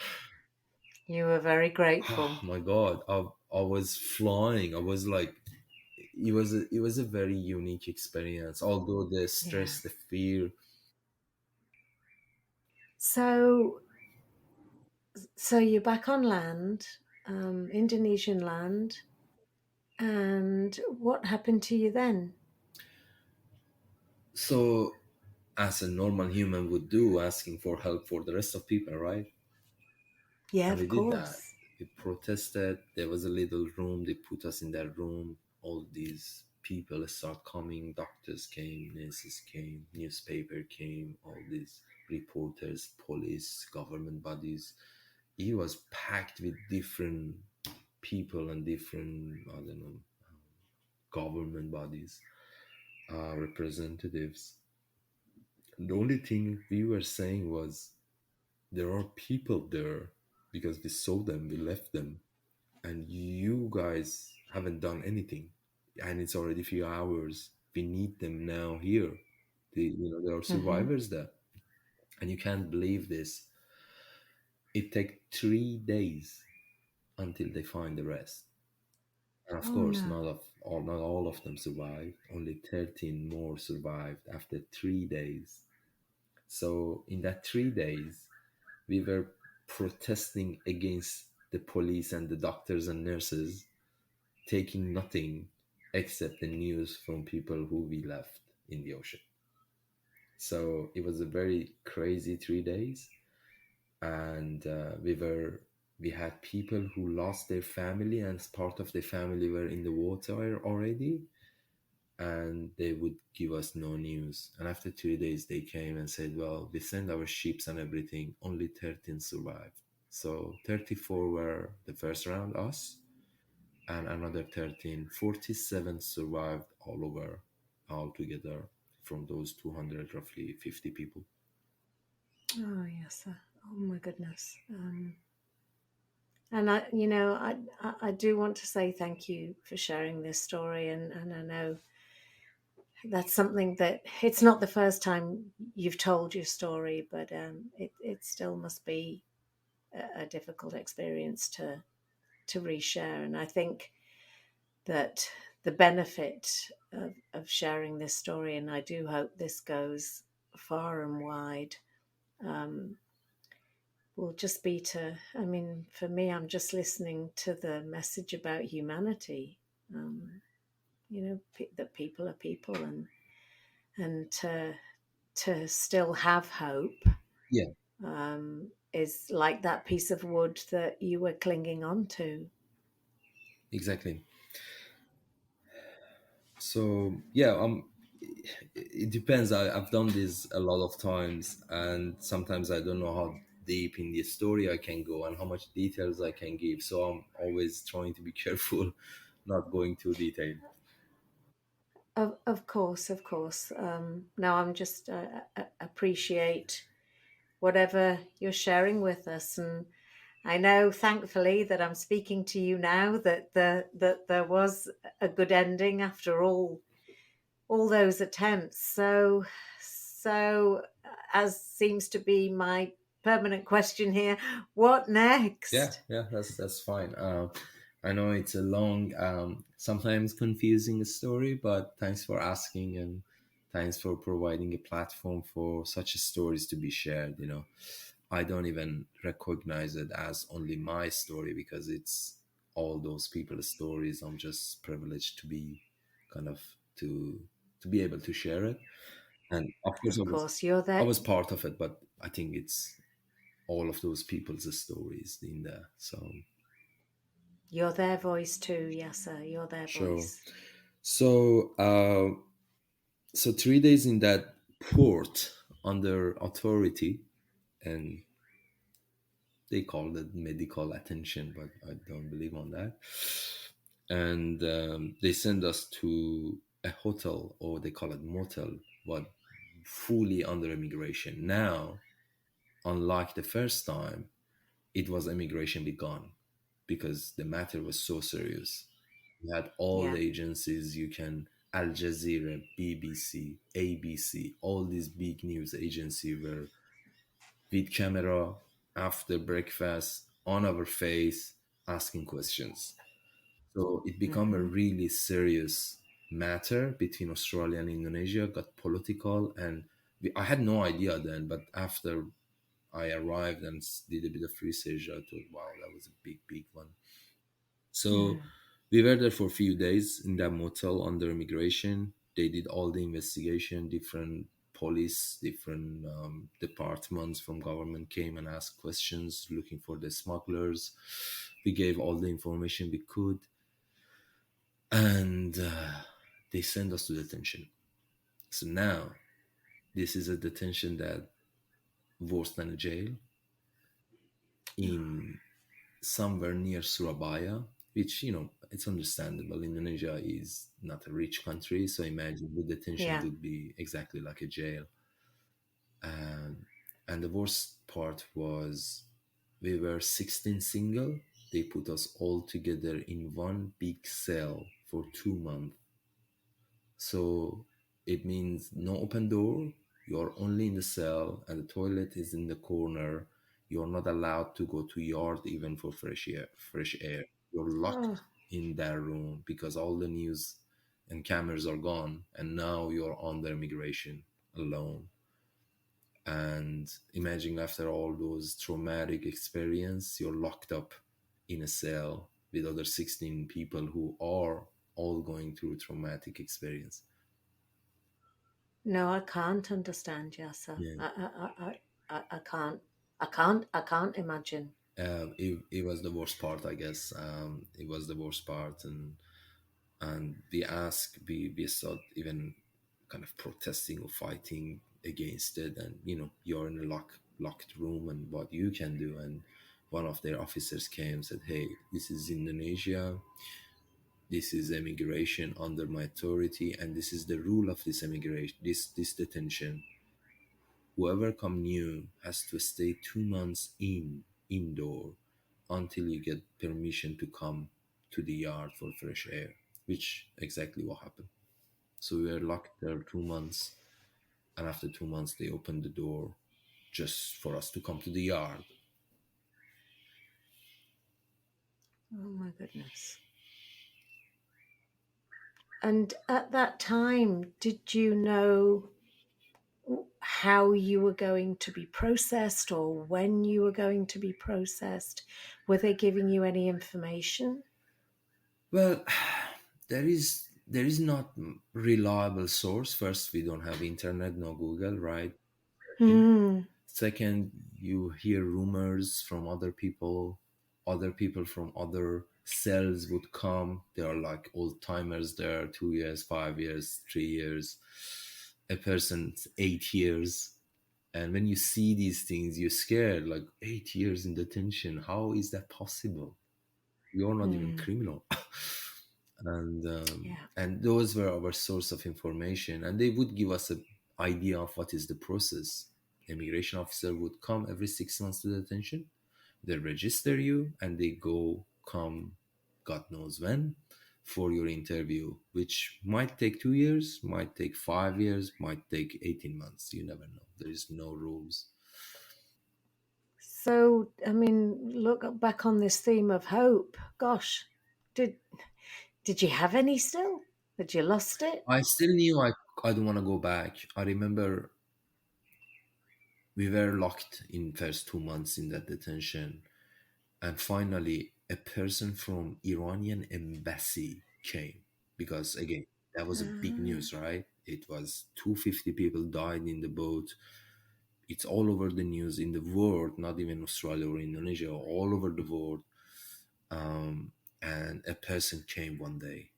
You were very grateful. my God, I was flying. I was like, it was a very unique experience. Although the Yeah. stress, the fear. So, so you're back on land, Indonesian land, and what happened to you then? So as a normal human would do, asking for help for the rest of people, right? Yeah, And we of did that. course. We protested. There was a little room. They put us in that room. All these people start coming. Doctors came, nurses came, newspaper came, all these reporters, police, government bodies. It was packed with different people and different, I don't know, government bodies, representatives. The only thing we were saying was, there are people there because we saw them, we left them, and you guys haven't done anything, and it's already a few hours. We need them now here. There are Hmm. survivors there, and you can't believe this. It takes 3 days until they find the rest. And of Oh course, no. not all of them survived. Only 13 more survived after 3 days. So in that 3 days, we were protesting against the police and the doctors and nurses, taking nothing except the news from people who we left in the ocean. So it was a very crazy 3 days, and we had people who lost their family, and part of their family were in the water already, and they would give us no news. And after 3 days, they came and said, "Well, we sent our ships and everything. Only 13 survived. So 34 were the first round, us, and another 13, 47 survived all over, all together, from those 200, roughly 50 people." Oh yes. Oh my goodness. And I do want to say thank you for sharing this story, and I know that's something that it's not the first time you've told your story, but it still must be a difficult experience to reshare. And I think that the benefit of sharing this story, and I do hope this goes far and wide, um, will just be to, I mean, for me, I'm just listening to the message about humanity. Um, that people are people, and to still have hope Yeah, is like that piece of wood that you were clinging on to. exactly. So yeah, it depends. I've done this a lot of times, and sometimes I don't know how deep in the story I can go and how much details I can give. So I'm always trying to be careful, not going too detailed. Of course, of course. Now I'm just appreciate whatever you're sharing with us, and I know, thankfully, that I'm speaking to you now. That there was a good ending after all those attempts. So as seems to be my permanent question here, what Yeah, next? yeah, that's fine. I know it's a long, sometimes confusing story, but thanks for asking, and thanks for providing a platform for such stories to be shared. I don't even recognize it as only my story because it's all those people's stories. I'm just privileged to be kind of to be able to share it. And of course, Of course, you're I there. was part of it, but I think it's all of those people's stories in there. So You're their voice too, Yaser. You're their sure. voice. So 3 days in that port under authority, and they called it medical attention, but I don't believe on that. And they send us to a hotel, or they call it motel, but fully under immigration. Now, unlike the first time, it was immigration begun because the matter was so serious. You had all Yeah. the agencies you can, Al Jazeera, BBC, ABC, all these big news agency were with camera after breakfast on our face asking questions. So it became a Hmm. really serious matter between Australia and Indonesia, got political, and I had no idea then, but after I arrived and did a bit of research, I thought, wow, that was a big, big one. So Mm. we were there for a few days in that motel under immigration. They did all the investigation, different police, different departments from government came and asked questions looking for the smugglers. We gave all the information we could, and they sent us to detention. So now this is a detention that worse than a jail in somewhere near Surabaya, which it's understandable. Indonesia is not a rich country, so imagine the detention Yeah. would be exactly like a jail. And and the worst part was we were 16 single. They put us all together in one big cell for 2 months. So it means no open door. You're only in the cell, and the toilet is in the corner. You're not allowed to go to yard even for fresh air. Fresh air. You're Oh, locked in that room because all the news and cameras are gone, and now you're under immigration alone. And imagine after all those traumatic experience, you're locked up in a cell with other 16 people who are all going through traumatic experience. no, I can't understand, Yasser. Yeah. I can't. I can't imagine. It was the worst part, I guess. It was the worst part, and we started even kind of protesting or fighting against it, and you're in a locked room, and what you can do. And one of their officers came and said, "Hey, this is Indonesia. This is immigration under my authority, and this is the rule of this immigration, this detention. Whoever come new has to stay 2 months indoor until you get permission to come to the yard for fresh air," which exactly what happened. So we were locked there 2 months, and after 2 months they opened the door just for us to come to the yard. Oh my goodness. And at that time, did you know how you were going to be processed or when you were going to be processed? Were they giving you any information? Well, there is there is not reliable source. First, we don't have internet, no Google, right? Mm. Second, you hear rumors from other people from other cells would come. They are like old timers there, 2 years, 5 years, 3 years, a person's 8 years. And when you see these things, you're scared, like 8 years in detention. How is that possible? You're not even Mm. criminal. and Yeah. those were our source of information, and they would give us an idea of what is the process. Immigration officer would come every 6 months to the detention. They register you and they go come god knows when for your interview, which might take 2 years, might take 5 years, might take 18 months. You never know. There is no rules. So, I mean, look back on this theme of hope. Gosh, did did you have any still? Had you lost it? I still knew I don't want to go back. I remember we were locked in first 2 months in that detention, and finally a person from Iranian embassy came, because again, that was a big Ah, news, right? It was 250 people died in the boat. It's all over the news in the world, not even Australia or Indonesia, all over the world. And a person came one day.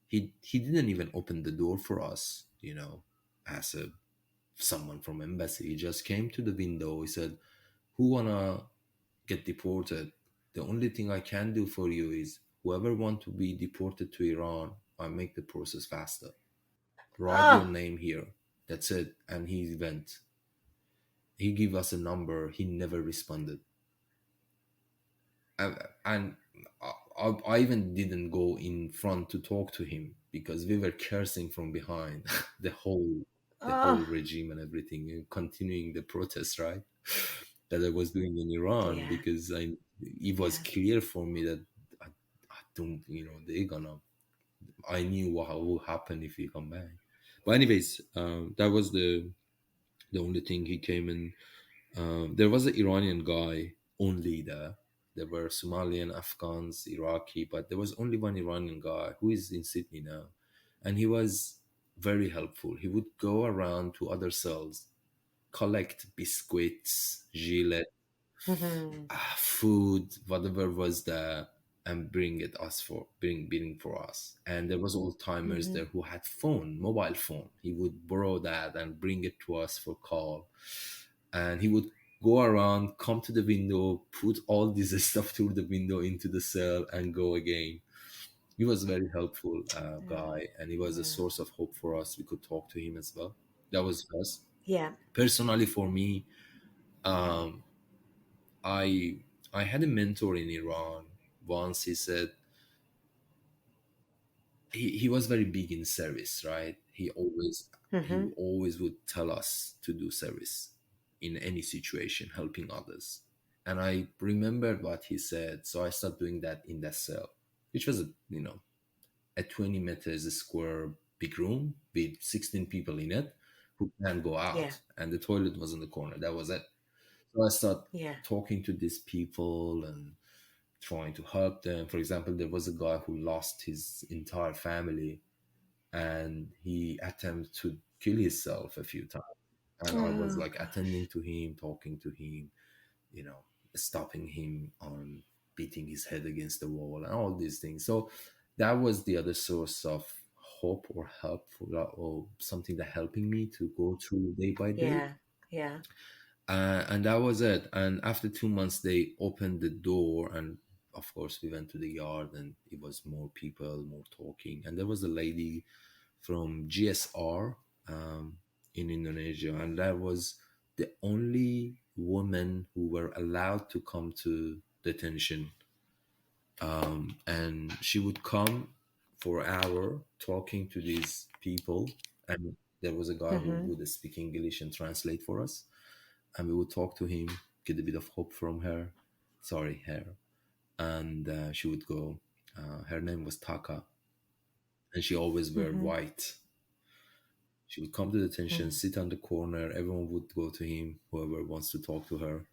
He didn't even open the door for us, as a someone from embassy. He just came to the window. He said, "Who wanna get deported? The only thing I can do for you is whoever want to be deported to Iran, I make the process faster. Write your ah, name here. That's it." And he went. He gave us a number. He never responded. And I even didn't go in front to talk to him because we were cursing from behind the whole the whole ah, regime and everything, and continuing the protest, right? That I was doing in Iran, yeah, because it was yeah. clear for me that I don't, they're gonna. I knew what will happen if he come back. But anyways, that was the only thing he came in. There was an Iranian guy only there. There were Somalian, Afghans, Iraqi, but there was only one Iranian guy who is in Sydney now. And he was very helpful. He would go around to other cells, collect biscuits, gilets, Mm-hmm. food, whatever was there, and bring for us. And there was old timers Mm-hmm. there who had mobile phone. He would borrow that and bring it to us for call. And he would go around, come to the window, put all this stuff through the window into the cell, and go again. He was a very helpful guy, and he was a Mm. source of hope for us. We could talk to him as well. That was first. Yeah. Personally, for me, um, I I had a mentor in Iran once. He said he was very big in service, right? He Mm-hmm. always would tell us to do service in any situation, helping others. And I remembered what he said, so I started doing that in that cell, which was a 20 meters square big room with 16 people in it who can't go Yeah. out, and the toilet was in the corner. That was it. So I started Yeah. talking to these people and trying to help them. For example, there was a guy who lost his entire family, and he attempted to kill himself a few times. And I was Oh like attending gosh. to him, talking to him, you know, stopping him on beating his head against the wall and all these things. So that was the other source of hope or help or something that helping me to go through day by day. Yeah. Yeah. And that was it. And after 2 months, they opened the door, and of course, we went to the yard, and it was more people, more talking. And there was a lady from GSR in Indonesia, and that was the only woman who were allowed to come to detention. And she would come for an hour talking to these people, and there was a guy who Mm-hmm. would speak English and translate for us, and we would talk to him, get a bit of hope from her. Sorry, her. And she would go. Her name was Taka, and she always wear Mm-hmm. white. She would come to the detention, sit on the corner. Everyone would go to him, whoever wants to talk to her,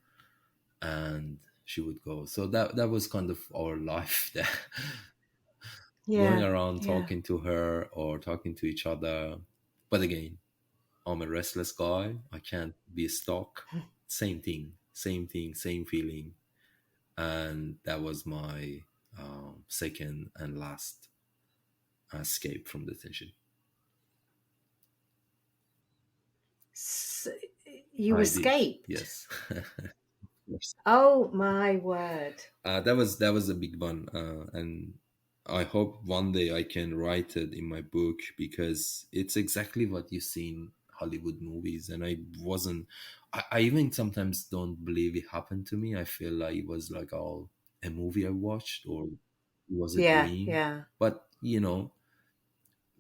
and she would go. So that was kind of our life there. going Yeah. around Yeah. talking to her or talking to each other. But again, I'm a restless guy. I can't be stuck. Same thing, same thing, same feeling. And that was my second and last escape from detention. S You I did, escaped. yes. Yes. Oh my word. That was a big one, and I hope one day I can write it in my book because it's exactly what you see in Hollywood movies, and I wasn't. I even sometimes don't believe it happened to me. I feel like it was like all a movie I watched or it was a Yeah. dream. Yeah. But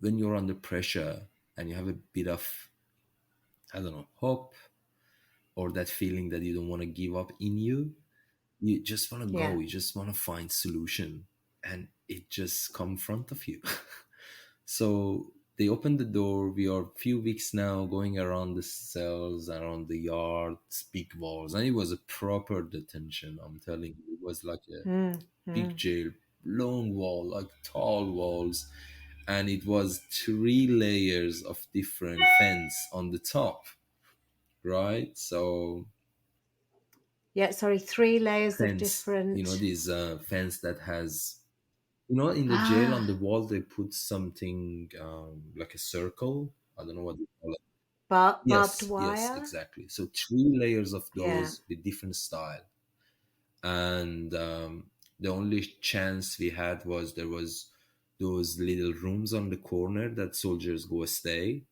when you're under pressure and you have a bit of, I don't know, hope or that feeling that you don't want to give up in you just want to Yeah. go, you just want to find solution, and it just come in front of you. So they opened the door. We are a few weeks now going around the cells, around the yards, big walls, and it was a proper detention. I'm telling you, it was like a Mm, big mm. jail, long wall, like tall walls, and it was 3 layers of different fence on the top, right? So Yeah. Sorry. Three layers of fence, different. these fence that has, in the jail on Ah, the wall they put something like a circle. I don't know what they call it. barbed Yes, wire. exactly. So 3 layers of Yeah. those with different style, and the only chance we had was there was those little rooms on the corner that soldiers go stay.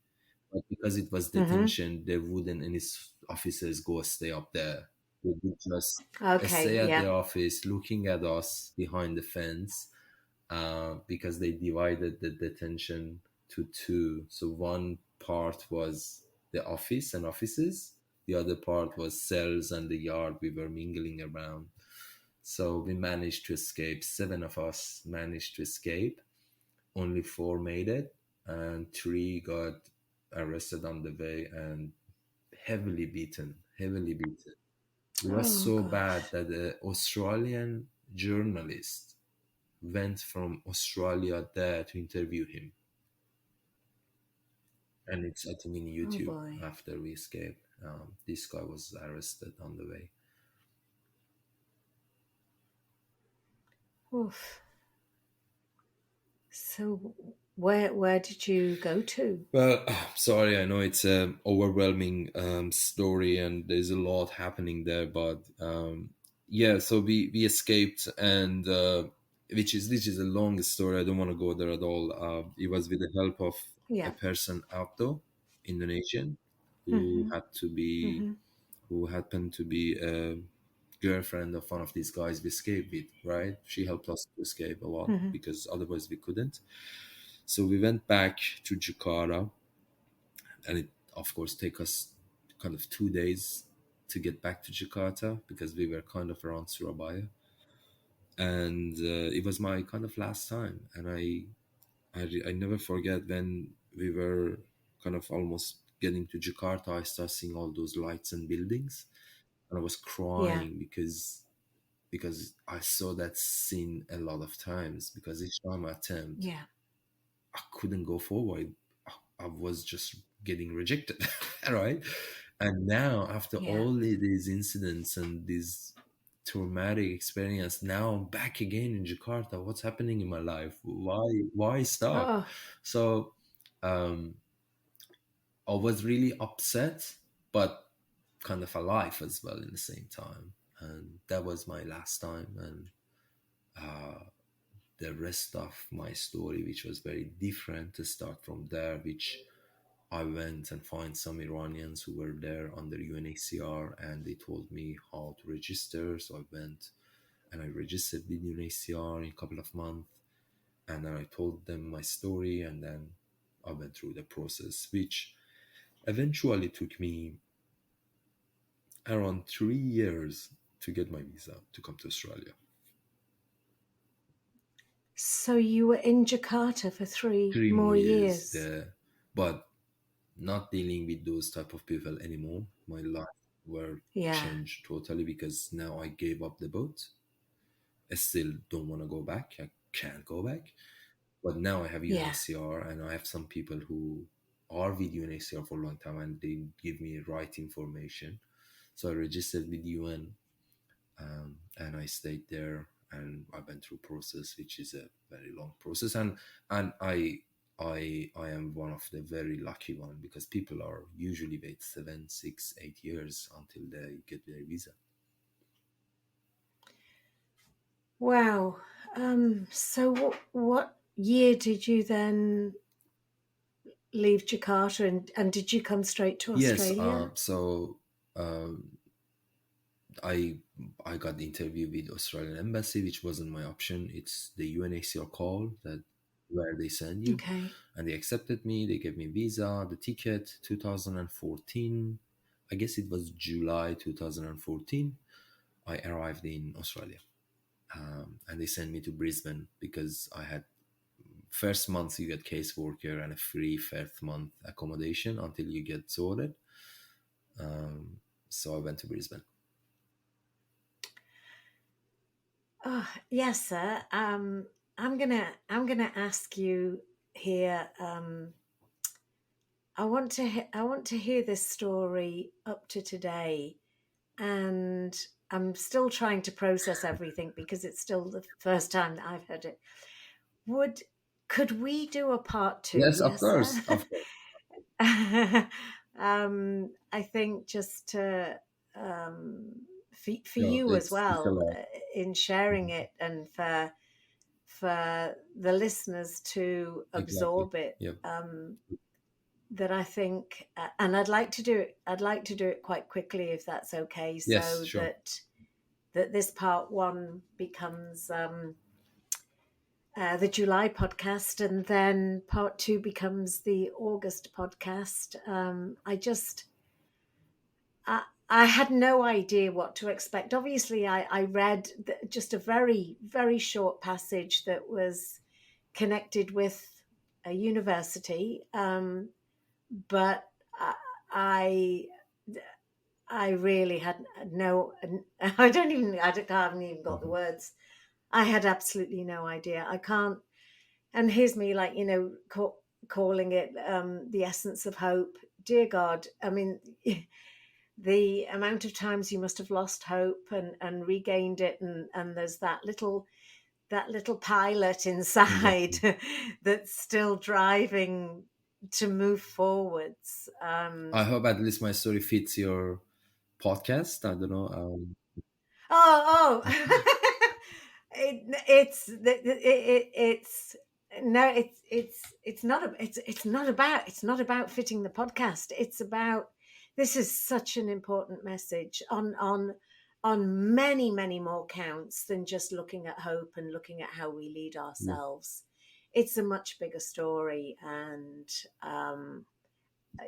But because it was Mm-hmm. detention, there wouldn't any officers go stay up there. They would just Okay. stay at the Yeah. office looking at us behind the fence, because they divided the detention to two. So one part was the office and offices, the other part was cells and the yard we were mingling around. So we managed to escape. 7 of us managed to escape. Only 4 made it, and 3 got arrested on the way and heavily beaten. Heavily beaten. It was Oh so bad gosh. that the Australian journalist went from Australia there to interview him. And it's, I think, in Oh YouTube boy. after we escaped. This guy was arrested on the way. Oof. So where did you go to? Well, sorry, I know it's an overwhelming story and there's a lot happening there, but yeah, so we escaped, and which is a long story. I don't want to go there at all. It was with the help of a Yeah. person, Abdo, Indonesian, who Mm-hmm. had to be Mm-hmm. who happened to be a girlfriend of one of these guys we escaped with, right? She helped us to escape a lot Mm-hmm. because otherwise we couldn't. So we went back to Jakarta, and it, of course, take us kind of 2 days to get back to Jakarta because we were kind of around Surabaya. And it was my kind of last time. And I never forget when we were kind of almost getting to Jakarta, I started seeing all those lights and buildings, and I was Yeah. crying because I saw that scene a lot of times. Because each time I attempt, Yeah. I couldn't go forward. I was just getting rejected, right? And now, after Yeah. all these incidents and this traumatic experience, now I'm back again in Jakarta. What's happening in my life? Why stop? Oh. So, um, I was really upset, but kind of alive as well in the same time. And that was my last time. And uh, the rest of my story, which was very different, to start from there, which I went and find some Iranians who were there under UNHCR, and they told me how to register. So I went and I registered with UNHCR in a couple of months, and then I told them my story, and then I went through the process, which eventually took me around 3 years to get my visa to come to Australia. So you were in Jakarta for three Three more more years years. there, but not dealing with those type of people anymore. My life were Yeah. changed totally because now I gave up the boat. I still don't want to go back. I can't go back. But now I have Yeah. UNHCR, and I have some people who are with UNHCR for a long time, and they give me right information. So I registered with UN, and I stayed there, and I went through process, which is a very long process, and I am one of the very lucky one, because people are usually wait 7, 6, 8 years until they get their visa. Wow. So what year did you then leave Jakarta, and did you come straight to Yes, Australia? so um, I I got the interview with Australian embassy, which wasn't my option. It's the UNHCR call that where they send you, Okay. and they accepted me. They gave me visa, the ticket. 2014, I guess it was July 2014. I arrived in Australia, and they sent me to Brisbane because I had first month you get caseworker and a free first month accommodation until you get sorted. So I went to Brisbane. Oh, yes, sir. I'm gonna ask you here. I want to hear this story up to today, and I'm still trying to process everything because it's still the first time that I've heard it. Would Could we do a part two? Yes, of Yes, sir. course, of course. I think just to, for No, you as it's a well, lot. in sharing Mhm. it, and for the listeners to Exactly. absorb it. Yeah. That I think, and I'd like to do it. I'd like to do it quite quickly, if that's okay, Yes, so sure. that this part one becomes the July podcast, and then part two becomes the August podcast. I had no idea what to expect. Obviously, I read just a very, very short passage that was connected with a university, but I, I really had no, I haven't even got the Mhm. words. I had absolutely no idea. I can't, and here's me, like, calling it the essence of hope. Dear God, I mean, the amount of times you must have lost hope and regained it, and there's that little pilot inside Exactly. that's still driving to move forwards. I hope at least my story fits your podcast. I don't know. Oh. It's no, it's not about fitting the podcast. It's about, this is such an important message on many more counts than just looking at hope and looking at how we lead Yeah. ourselves. It's a much bigger story, and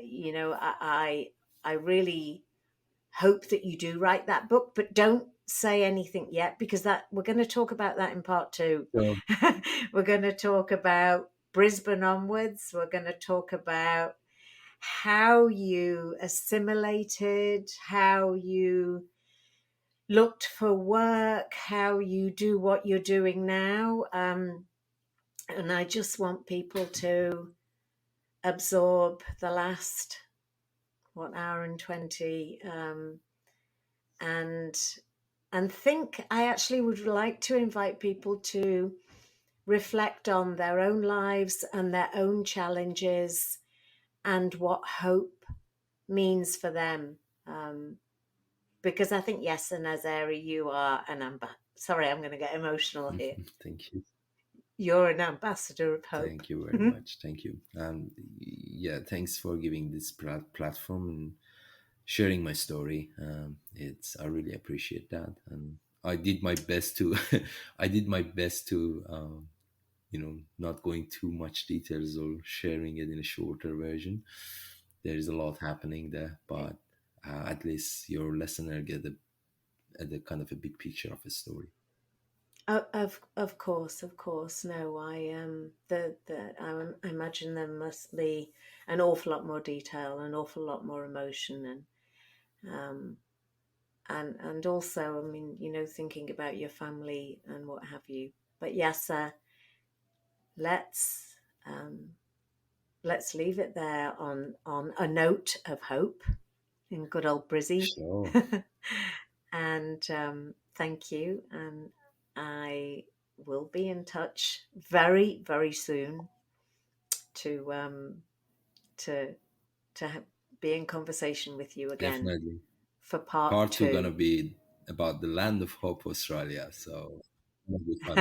you know, I really hope that you do write that book, but don't say anything yet, because that we're going to talk about that in part two. So We're going to talk about Brisbane onwards. We're going to talk about how you assimilated, how you looked for work, how you do what you're doing now. And I just want people to absorb the last, what, hour and 20, and think. I actually would like to invite people to reflect on their own lives and their own challenges, and what hope means for them. Because I think, yes, and Naseri, you are an sorry, I'm going to get emotional here. thank you. You're an ambassador of hope. Thank you very much. Thank you. Yeah, thanks for giving this platform and sharing my story. It's I really appreciate that, and I did my best to I did my best to not going too much details or sharing it in a shorter version. There is a lot happening there, but at least your listener get a kind of a big picture of a story. Of course, of course. No, I imagine there must be an awful lot more detail, an awful lot more emotion, um, and also, I mean, thinking about your family and what have you. But yes, let's let's leave it there on a note of hope in good old Brizzy. Sure. And thank you. And I will be in touch very, very soon to to be in conversation with you again Definitely. for part Part two gonna two. be about the land of hope, Australia. So it'll be fun.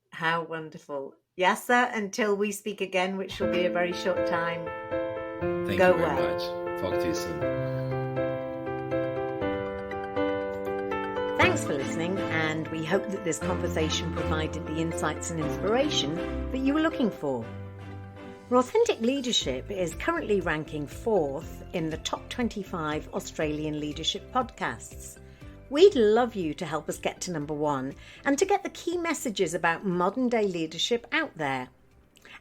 How wonderful. Yaser, until we speak again, which will be a very short time, Thank you go very well. much. Talk to you soon. Thanks for listening, and we hope that this conversation provided the insights and inspiration that you were looking for. Authentic Leadership is currently ranking 4th in the top 25 Australian leadership podcasts. We'd love you to help us get to number 1 and to get the key messages about modern day leadership out there.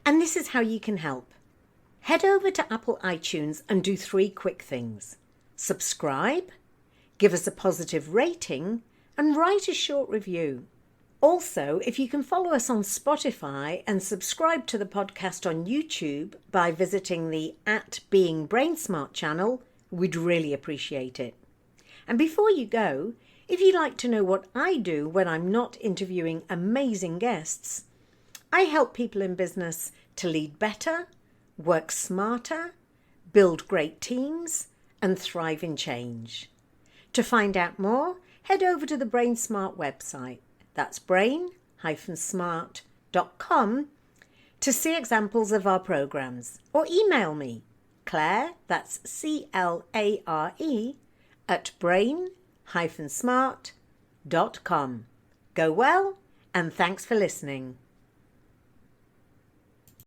And this is how you can help. Head over to Apple iTunes and do 3 quick things. Subscribe, give us a positive rating, and write a short review. Also, if you can follow us on Spotify and subscribe to the podcast on YouTube by visiting the @BeingBrainsmart channel, we'd really appreciate it. And before you go, if you'd like to know what I do when I'm not interviewing amazing guests, I help people in business to lead better, work smarter, build great teams, and thrive in change. To find out more, head over to the BrainSmart website. That's brain-smart.com to see examples of our programs, or email me, Claire, that's CLARE, @brain-smart.com. Go well, and thanks for listening.